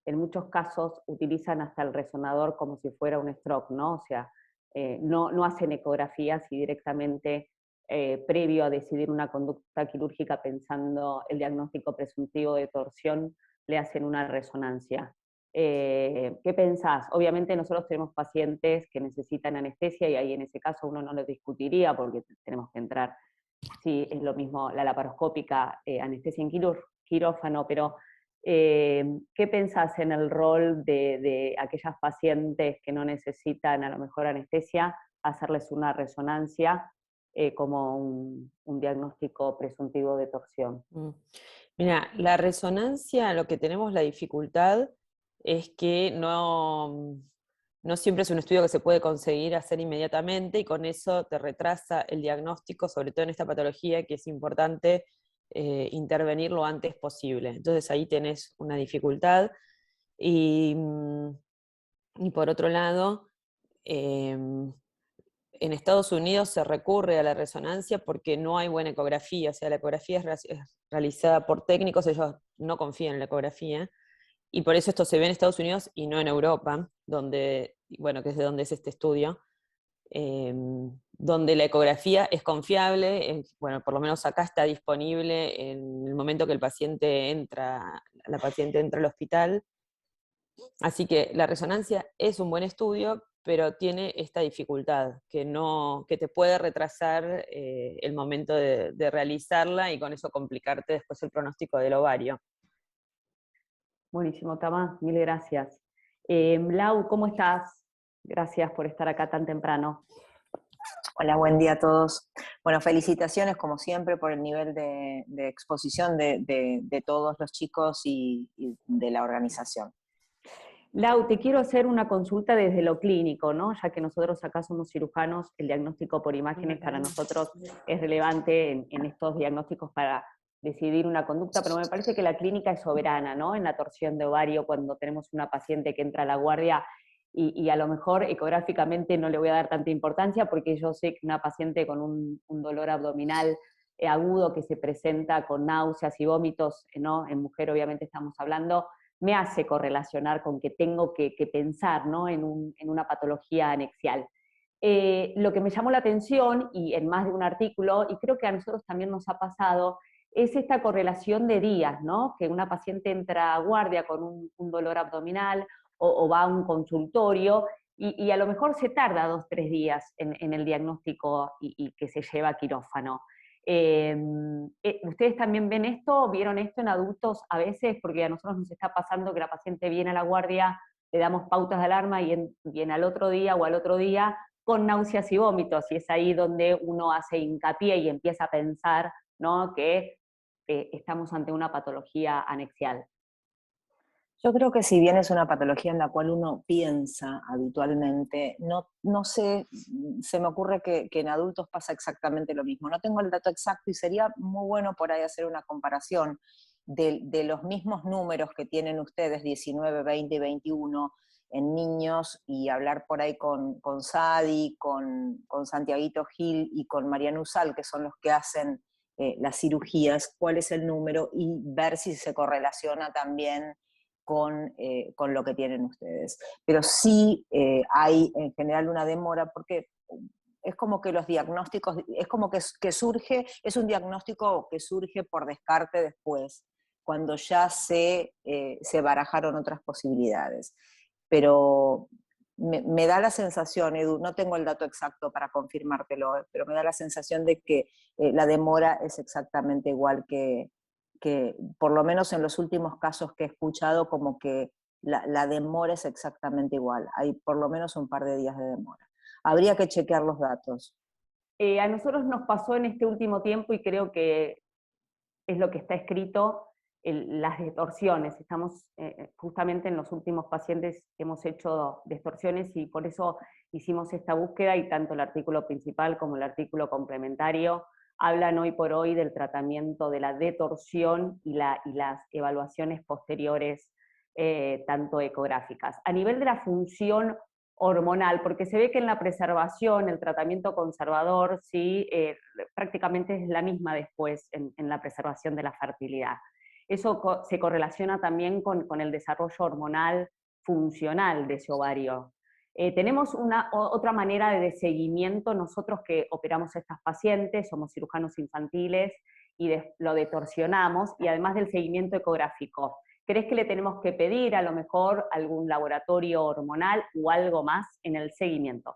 en muchos casos utilizan hasta el resonador como si fuera un stroke, ¿no? O sea, no hacen ecografías y directamente, previo a decidir una conducta quirúrgica pensando el diagnóstico presuntivo de torsión, le hacen una resonancia. ¿Qué pensás? Obviamente nosotros tenemos pacientes que necesitan anestesia y ahí en ese caso uno no lo discutiría porque tenemos que entrar, sí, es lo mismo la laparoscópica, anestesia en quirófano, pero ¿qué pensás en el rol de aquellas pacientes que no necesitan a lo mejor anestesia, hacerles una resonancia como un diagnóstico presuntivo de torsión? Mira, la resonancia, lo que tenemos la dificultad es que no siempre es un estudio que se puede conseguir hacer inmediatamente y con eso te retrasa el diagnóstico, sobre todo en esta patología que es importante intervenir lo antes posible. Entonces ahí tenés una dificultad y por otro lado, en Estados Unidos se recurre a la resonancia porque no hay buena ecografía, o sea, la ecografía es realizada por técnicos, ellos no confían en la ecografía, y por eso esto se ve en Estados Unidos y no en Europa, donde, bueno, que es de donde es este estudio, donde la ecografía es confiable, bueno, por lo menos acá está disponible en el momento que la paciente entra al hospital. Así que la resonancia es un buen estudio, pero tiene esta dificultad, que te puede retrasar el momento de realizarla y con eso complicarte después el pronóstico del ovario. Buenísimo, Tamás, mil gracias. Lau, ¿cómo estás? Gracias por estar acá tan temprano. Hola, buen día a todos. Bueno, felicitaciones como siempre por el nivel de exposición de todos los chicos y de la organización. Lau, te quiero hacer una consulta desde lo clínico, ¿no? Ya que nosotros acá somos cirujanos, el diagnóstico por imágenes para nosotros es relevante en estos diagnósticos para decidir una conducta, pero me parece que la clínica es soberana, ¿no? En la torsión de ovario, cuando tenemos una paciente que entra a la guardia y a lo mejor ecográficamente no le voy a dar tanta importancia porque yo sé que una paciente con un dolor abdominal agudo que se presenta con náuseas y vómitos, ¿no? En mujer obviamente estamos hablando, me hace correlacionar con que tengo que pensar, ¿no? en una patología anexial. Lo que me llamó la atención, y en más de un artículo, y creo que a nosotros también nos ha pasado, es esta correlación de días, ¿no? Que una paciente entra a guardia con un dolor abdominal o va a un consultorio y a lo mejor se tarda 2 o 3 días en el diagnóstico y que se lleva a quirófano. ¿Ustedes también ven esto? ¿Vieron esto en adultos a veces? Porque a nosotros nos está pasando que la paciente viene a la guardia, le damos pautas de alarma y viene al otro día o al otro día con náuseas y vómitos, y es ahí donde uno hace hincapié y empieza a pensar, ¿no? que estamos ante una patología anexial. Yo creo que si bien es una patología en la cual uno piensa habitualmente, no sé, se me ocurre que en adultos pasa exactamente lo mismo. No tengo el dato exacto y sería muy bueno por ahí hacer una comparación de los mismos números que tienen ustedes, 19, 20 y 21, en niños, y hablar por ahí con Sadi, con Santiaguito Gil y con Mariano Usal, que son los que hacen las cirugías, cuál es el número y ver si se correlaciona también con lo que tienen ustedes. Pero sí hay en general una demora porque es como que los diagnósticos, es como que surge, es un diagnóstico que surge por descarte después, cuando ya se barajaron otras posibilidades. Pero me da la sensación, Edu, no tengo el dato exacto para confirmártelo, pero me da la sensación de que la demora es exactamente igual que por lo menos en los últimos casos que he escuchado, como que la demora es exactamente igual. Hay por lo menos un par de días de demora. Habría que chequear los datos. A nosotros nos pasó en este último tiempo, y creo que es lo que está escrito, las distorsiones. Estamos justamente en los últimos pacientes que hemos hecho distorsiones y por eso hicimos esta búsqueda, y tanto el artículo principal como el artículo complementario hablan hoy por hoy del tratamiento de la detorsión y las evaluaciones posteriores, tanto ecográficas. A nivel de la función hormonal, porque se ve que en la preservación, el tratamiento conservador, sí, prácticamente es la misma después en la preservación de la fertilidad. Eso se correlaciona también con el desarrollo hormonal funcional de ese ovario. Tenemos otra manera de seguimiento, nosotros que operamos a estas pacientes, somos cirujanos infantiles y lo detorsionamos, y además del seguimiento ecográfico. ¿Crees que le tenemos que pedir a lo mejor algún laboratorio hormonal o algo más en el seguimiento?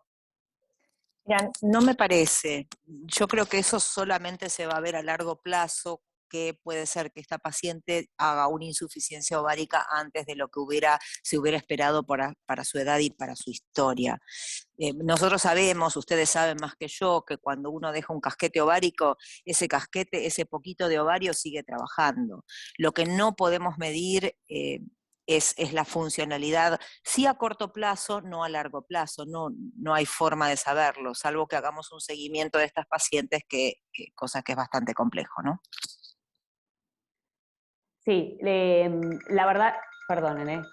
Mira, no me parece. Yo creo que eso solamente se va a ver a largo plazo, que puede ser que esta paciente haga una insuficiencia ovárica antes de lo que se hubiera esperado para su edad y para su historia. Nosotros sabemos, ustedes saben más que yo, que cuando uno deja un casquete ovárico, ese casquete, ese poquito de ovario sigue trabajando. Lo que no podemos medir es la funcionalidad, sí a corto plazo, no a largo plazo, no hay forma de saberlo, salvo que hagamos un seguimiento de estas pacientes, cosa que es bastante complejo, ¿no? Sí, la verdad, perdonen,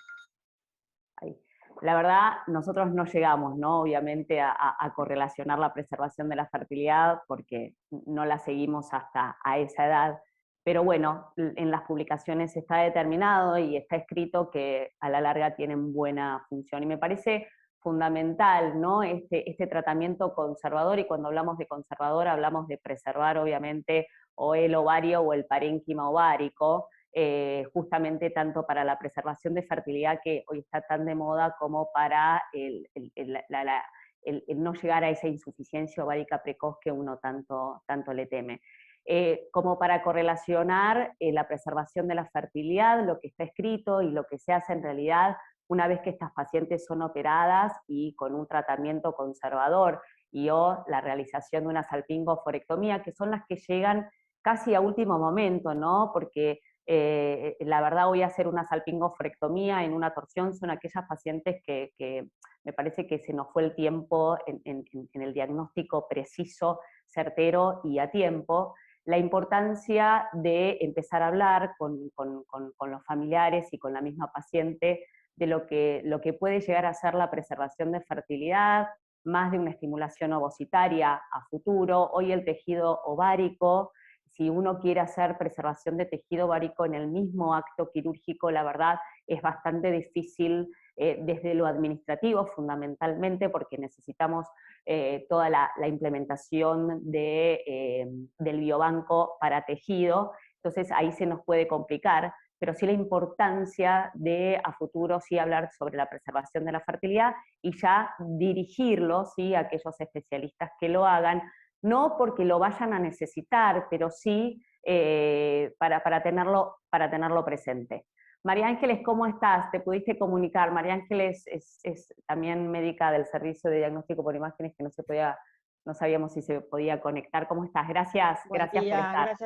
la verdad, nosotros no llegamos, ¿no? Obviamente, a correlacionar la preservación de la fertilidad, porque no la seguimos hasta a esa edad, pero bueno, en las publicaciones está determinado y está escrito que a la larga tienen buena función, y me parece fundamental, ¿no? Este tratamiento conservador, y cuando hablamos de conservador hablamos de preservar, obviamente, o el ovario o el parénquima ovárico, justamente tanto para la preservación de fertilidad, que hoy está tan de moda, como para el no llegar a esa insuficiencia ovárica precoz que uno tanto le teme. Como para correlacionar la preservación de la fertilidad, lo que está escrito y lo que se hace en realidad una vez que estas pacientes son operadas y con un tratamiento conservador, o la realización de una salpingoforectomía, que son las que llegan casi a último momento, ¿no? Porque la verdad, hoy hacer una salpingoforectomía en una torsión son aquellas pacientes que me parece que se nos fue el tiempo en el diagnóstico preciso, certero y a tiempo. La importancia de empezar a hablar con los familiares y con la misma paciente de lo que puede llegar a ser la preservación de fertilidad, más de una estimulación ovocitaria a futuro. Hoy el tejido ovárico, si uno quiere hacer preservación de tejido ovárico en el mismo acto quirúrgico, la verdad es bastante difícil desde lo administrativo, fundamentalmente, porque necesitamos toda la implementación del biobanco para tejido, entonces ahí se nos puede complicar, pero sí la importancia de a futuro sí hablar sobre la preservación de la fertilidad y ya dirigirlo, ¿sí?, a aquellos especialistas que lo hagan, no porque lo vayan a necesitar, pero sí para tenerlo presente. María Ángeles, ¿cómo estás? ¿Te pudiste comunicar? María Ángeles es también médica del servicio de diagnóstico por imágenes, que no sabíamos si se podía conectar. ¿Cómo estás? Gracias por estar.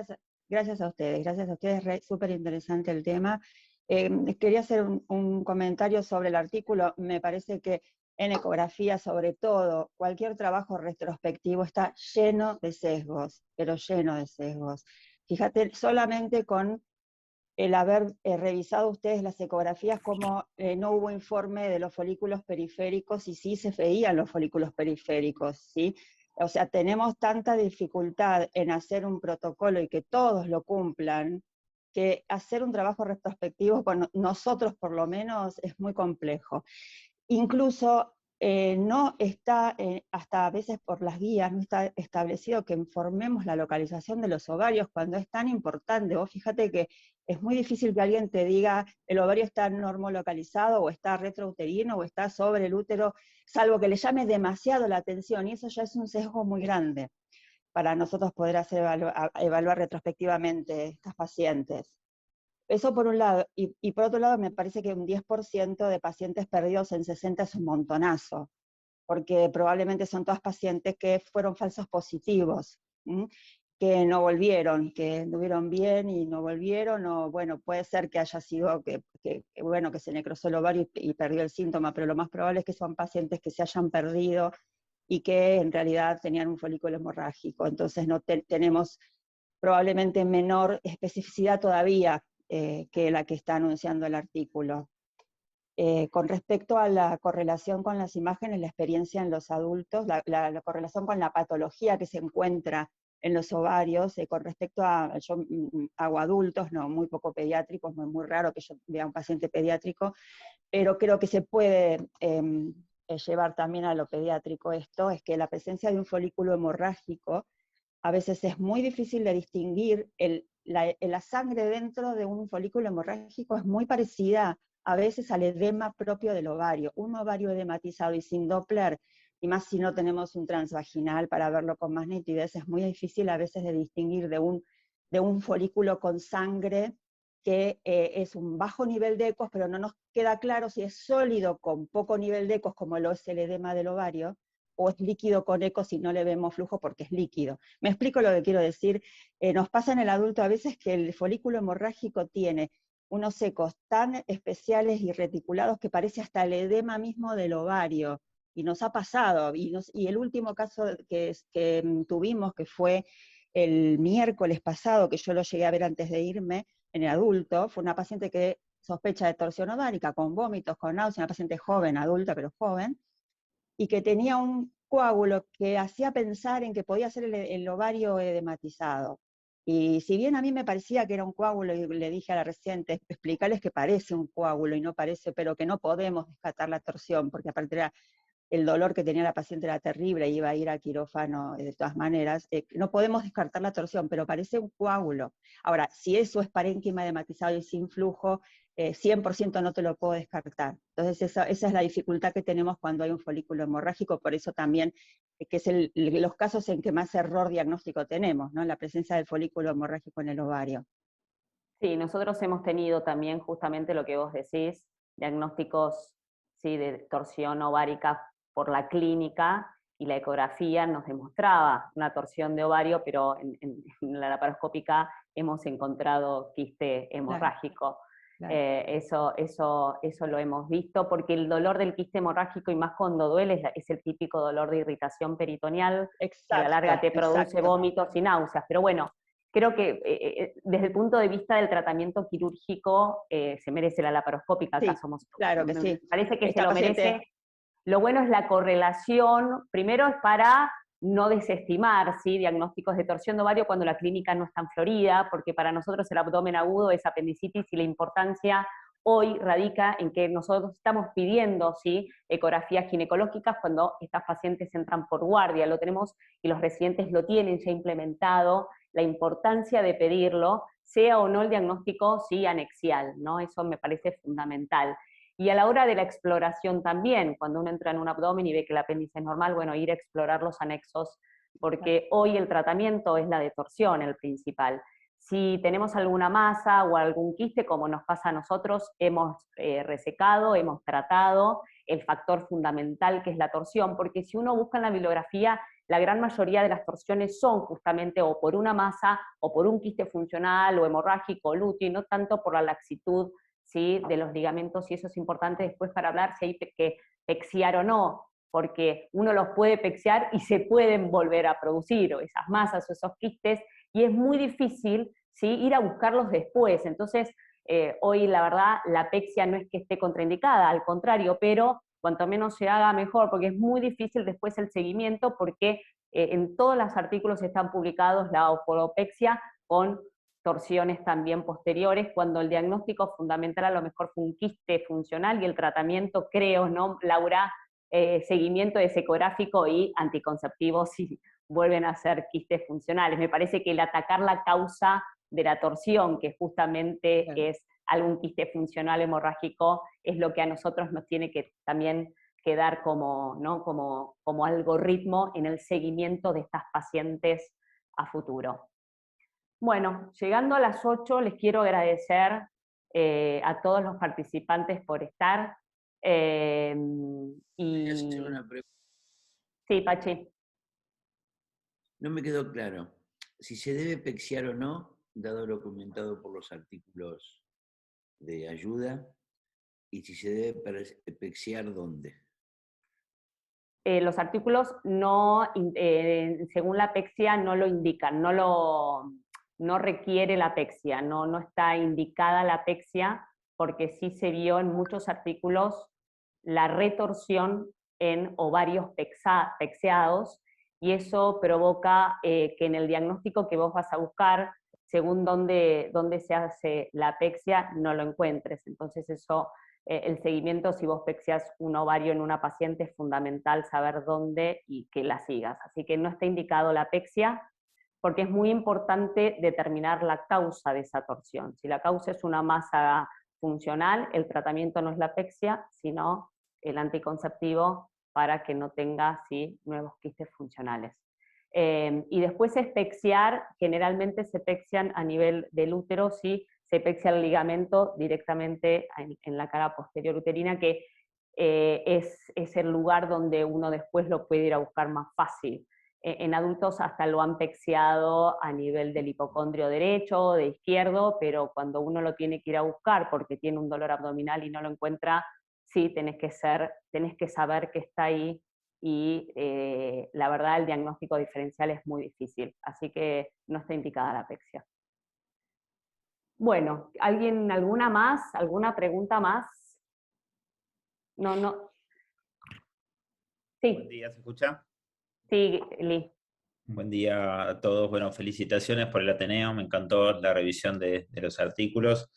Gracias a ustedes, súper interesante el tema. Quería hacer un comentario sobre el artículo. Me parece que en ecografía, sobre todo, cualquier trabajo retrospectivo está lleno de sesgos, pero lleno de sesgos. Fíjate, solamente con el haber revisado ustedes las ecografías, como no hubo informe de los folículos periféricos, y sí se veían los folículos periféricos, ¿sí? O sea, tenemos tanta dificultad en hacer un protocolo y que todos lo cumplan, que hacer un trabajo retrospectivo con nosotros, por lo menos, es muy complejo. Incluso no está, hasta a veces por las guías, no está establecido que informemos la localización de los ovarios cuando es tan importante. Vos fíjate que es muy difícil que alguien te diga el ovario está normolocalizado, o está retrouterino, o está sobre el útero, salvo que le llame demasiado la atención, y eso ya es un sesgo muy grande para nosotros poder evaluar retrospectivamente estas pacientes. Eso por un lado, y por otro lado me parece que un 10% de pacientes perdidos en 60 es un montonazo, porque probablemente son todas pacientes que fueron falsos positivos, que no volvieron, que anduvieron bien y no volvieron, o bueno, puede ser que haya sido que se necrosó el ovario y perdió el síntoma, pero lo más probable es que son pacientes que se hayan perdido y que en realidad tenían un folículo hemorrágico, entonces no tenemos probablemente menor especificidad todavía que la que está anunciando el artículo. Con respecto a la correlación con las imágenes, la experiencia en los adultos, la correlación con la patología que se encuentra en los ovarios, con respecto a, yo hago adultos, no, muy poco pediátricos, muy raro que yo vea un paciente pediátrico, pero creo que se puede llevar también a lo pediátrico esto, es que la presencia de un folículo hemorrágico a veces es muy difícil de distinguir la sangre dentro de un folículo hemorrágico es muy parecida a veces al edema propio del ovario. Un ovario edematizado y sin Doppler, y más si no tenemos un transvaginal para verlo con más nitidez, es muy difícil a veces de distinguir de un folículo con sangre que es un bajo nivel de ecos, pero no nos queda claro si es sólido con poco nivel de ecos, como lo es el edema del ovario, o es líquido con ecos y no le vemos flujo porque es líquido. Me explico lo que quiero decir. Nos pasa en el adulto a veces que el folículo hemorrágico tiene unos ecos tan especiales y reticulados que parece hasta el edema mismo del ovario. Y nos ha pasado, y el último caso que tuvimos, que fue el miércoles pasado, que yo lo llegué a ver antes de irme, en el adulto, fue una paciente que sospecha de torsión ovárica, con vómitos, con náuseas, una paciente joven, adulta, pero joven, y que tenía un coágulo que hacía pensar en que podía ser el ovario edematizado. Y si bien a mí me parecía que era un coágulo, y le dije a la residente, explicarles que parece un coágulo y no parece, pero que no podemos descartar la torsión, porque aparte era el dolor que tenía la paciente era terrible, iba a ir al quirófano de todas maneras, no podemos descartar la torsión, pero parece un coágulo. Ahora, si eso es parénquima edematizado y sin flujo, 100% no te lo puedo descartar. Entonces esa es la dificultad que tenemos cuando hay un folículo hemorrágico, por eso también, que es los casos en que más error diagnóstico tenemos, ¿no? La presencia del folículo hemorrágico en el ovario. Sí, nosotros hemos tenido también justamente lo que vos decís, diagnósticos, sí, de torsión ovárica por la clínica, y la ecografía nos demostraba una torsión de ovario, pero en la laparoscópica hemos encontrado quiste hemorrágico. Claro. Eso lo hemos visto, porque el dolor del quiste hemorrágico, y más cuando duele, es el típico dolor de irritación peritoneal, Exacto, que a la larga te produce vómitos y náuseas. Pero bueno, creo que desde el punto de vista del tratamiento quirúrgico se merece la laparoscópica. Sí, acá somos, claro que sí. Parece que Esta se lo paciente merece. Lo bueno es la correlación, primero es para no desestimar, ¿sí?, diagnósticos de torsión de ovario cuando la clínica no es tan florida, porque para nosotros el abdomen agudo es apendicitis, y la importancia hoy radica en que nosotros estamos pidiendo, ¿sí?, ecografías ginecológicas cuando estas pacientes entran por guardia. Lo tenemos, y los residentes lo tienen ya implementado, la importancia de pedirlo, sea o no el diagnóstico, sí, anexial, ¿no? Eso me parece fundamental. Y a la hora de la exploración también, cuando uno entra en un abdomen y ve que el apéndice es normal, bueno, ir a explorar los anexos, porque hoy el tratamiento es la de torsión el principal. Si tenemos alguna masa o algún quiste, como nos pasa a nosotros, hemos resecado, hemos tratado el factor fundamental que es la torsión, porque si uno busca en la bibliografía, la gran mayoría de las torsiones son justamente o por una masa, o por un quiste funcional, o hemorrágico, o lúteo, y no tanto por la laxitud, ¿sí?, de los ligamentos, y eso es importante después para hablar si hay que pexiar o no, porque uno los puede pexiar y se pueden volver a producir, o esas masas o esos quistes, y es muy difícil, ¿sí?, ir a buscarlos después. Entonces, hoy la verdad, la pexia no es que esté contraindicada, al contrario, pero cuanto menos se haga mejor, porque es muy difícil después el seguimiento, porque en todos los artículos están publicados la oforopexia con torsiones también posteriores, cuando el diagnóstico fundamental a lo mejor fue un quiste funcional, y el tratamiento, creo, ¿no, Laura? Seguimiento es ecográfico y anticonceptivos si vuelven a ser quistes funcionales. Me parece que el atacar la causa de la torsión, que justamente es algún quiste funcional hemorrágico, es lo que a nosotros nos tiene que también quedar como, ¿no?, como algoritmo en el seguimiento de estas pacientes a futuro. Bueno, llegando a las 8, les quiero agradecer a todos los participantes por estar. Quería hacer una pregunta. Sí, Pachi. No me quedó claro si se debe pexiar o no, dado lo comentado por los artículos de ayuda, y si se debe pexiar dónde. Los artículos no, según la pexia, no lo indican, no requiere la pexia, no está indicada la pexia, porque sí se vio en muchos artículos la retorsión en ovarios pexiados, y eso provoca que en el diagnóstico que vos vas a buscar, según dónde se hace la pexia, no lo encuentres. Entonces eso, el seguimiento, si vos pexias un ovario en una paciente, es fundamental saber dónde y que la sigas. Así que no está indicado la pexia, porque es muy importante determinar la causa de esa torsión. Si la causa es una masa funcional, el tratamiento no es la pexia, sino el anticonceptivo para que no tenga nuevos quistes funcionales. Y después pexiar, generalmente se pexian a nivel del útero, se pexia el ligamento directamente en la cara posterior uterina, que es el lugar donde uno después lo puede ir a buscar más fácil. En adultos hasta lo han pexiado a nivel del hipocondrio derecho, de izquierdo, pero cuando uno lo tiene que ir a buscar porque tiene un dolor abdominal y no lo encuentra, tenés que saber que está ahí, y la verdad el diagnóstico diferencial es muy difícil, así que no está indicada la pexia. Bueno, ¿alguna más? ¿Alguna pregunta más? No. Sí. Buen día, ¿se escucha? Sí, Li. Buen día a todos. Bueno, felicitaciones por el Ateneo, me encantó la revisión de los artículos.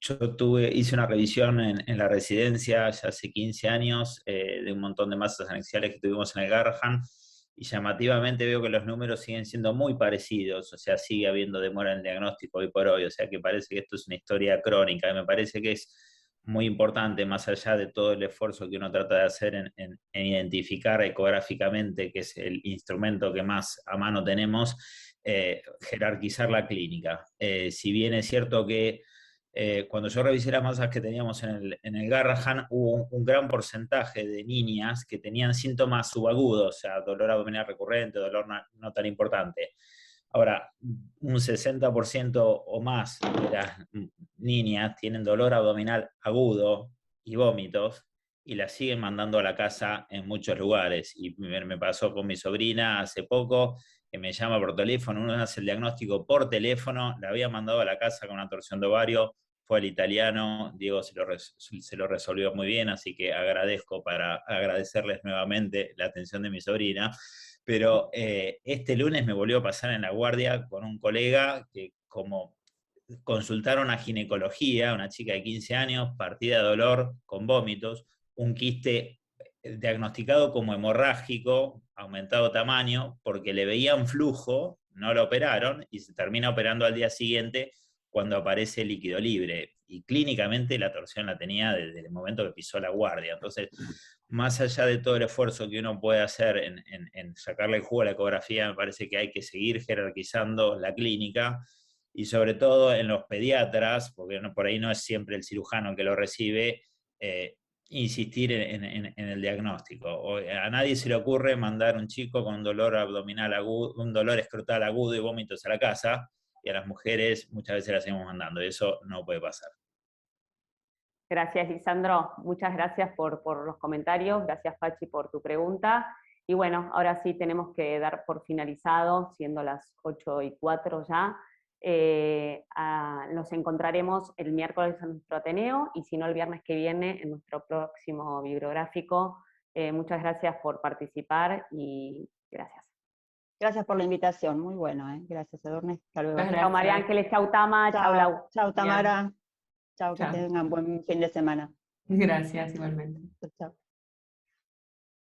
Yo hice una revisión en la residencia ya hace 15 años de un montón de masas anexiales que tuvimos en el Garrahan, y llamativamente veo que los números siguen siendo muy parecidos, o sea, sigue habiendo demora en el diagnóstico hoy por hoy, o sea que parece que esto es una historia crónica, y me parece que es muy importante, más allá de todo el esfuerzo que uno trata de hacer en identificar ecográficamente, que es el instrumento que más a mano tenemos, jerarquizar la clínica. Si bien es cierto que cuando yo revisé las masas que teníamos en el Garrahan, hubo un gran porcentaje de niñas que tenían síntomas subagudos, o sea, dolor abdominal recurrente, dolor no tan importante. Ahora, un 60% o más de las niñas tienen dolor abdominal agudo y vómitos, y las siguen mandando a la casa en muchos lugares. Y me pasó con mi sobrina hace poco, que me llama por teléfono, uno hace el diagnóstico por teléfono, la había mandado a la casa con una torsión de ovario, fue al italiano, Diego se lo resolvió muy bien, así que agradezco para agradecerles nuevamente la atención de mi sobrina. Pero este lunes me volvió a pasar en la guardia con un colega que, como consultaron a ginecología, una chica de 15 años, partida de dolor con vómitos, un quiste diagnosticado como hemorrágico, aumentado tamaño, porque le veían flujo, no lo operaron, y se termina operando al día siguiente cuando aparece líquido libre. Y clínicamente la torsión la tenía desde el momento que pisó la guardia. Entonces, más allá de todo el esfuerzo que uno puede hacer en sacarle el jugo a la ecografía, me parece que hay que seguir jerarquizando la clínica, y sobre todo en los pediatras, porque por ahí no es siempre el cirujano que lo recibe, insistir en el diagnóstico. A nadie se le ocurre mandar un chico con un dolor abdominal agudo, un dolor escrotal agudo y vómitos a la casa, y a las mujeres muchas veces las seguimos mandando, y eso no puede pasar. Gracias, Lisandro. Muchas gracias por los comentarios. Gracias, Pachi, por tu pregunta. Y bueno, ahora sí tenemos que dar por finalizado, siendo las 8:04 ya. Nos encontraremos el miércoles en nuestro Ateneo, y si no el viernes que viene en nuestro próximo bibliográfico. Muchas gracias por participar y gracias. Gracias por la invitación, muy bueno, ¿eh? Gracias, Edurne. Hasta luego. Chao, María Ángeles, chau, Tama, chau, Lau. Chau, Tamara. Chau, que Chao. tengan buen fin de semana. Gracias, igualmente. Chau.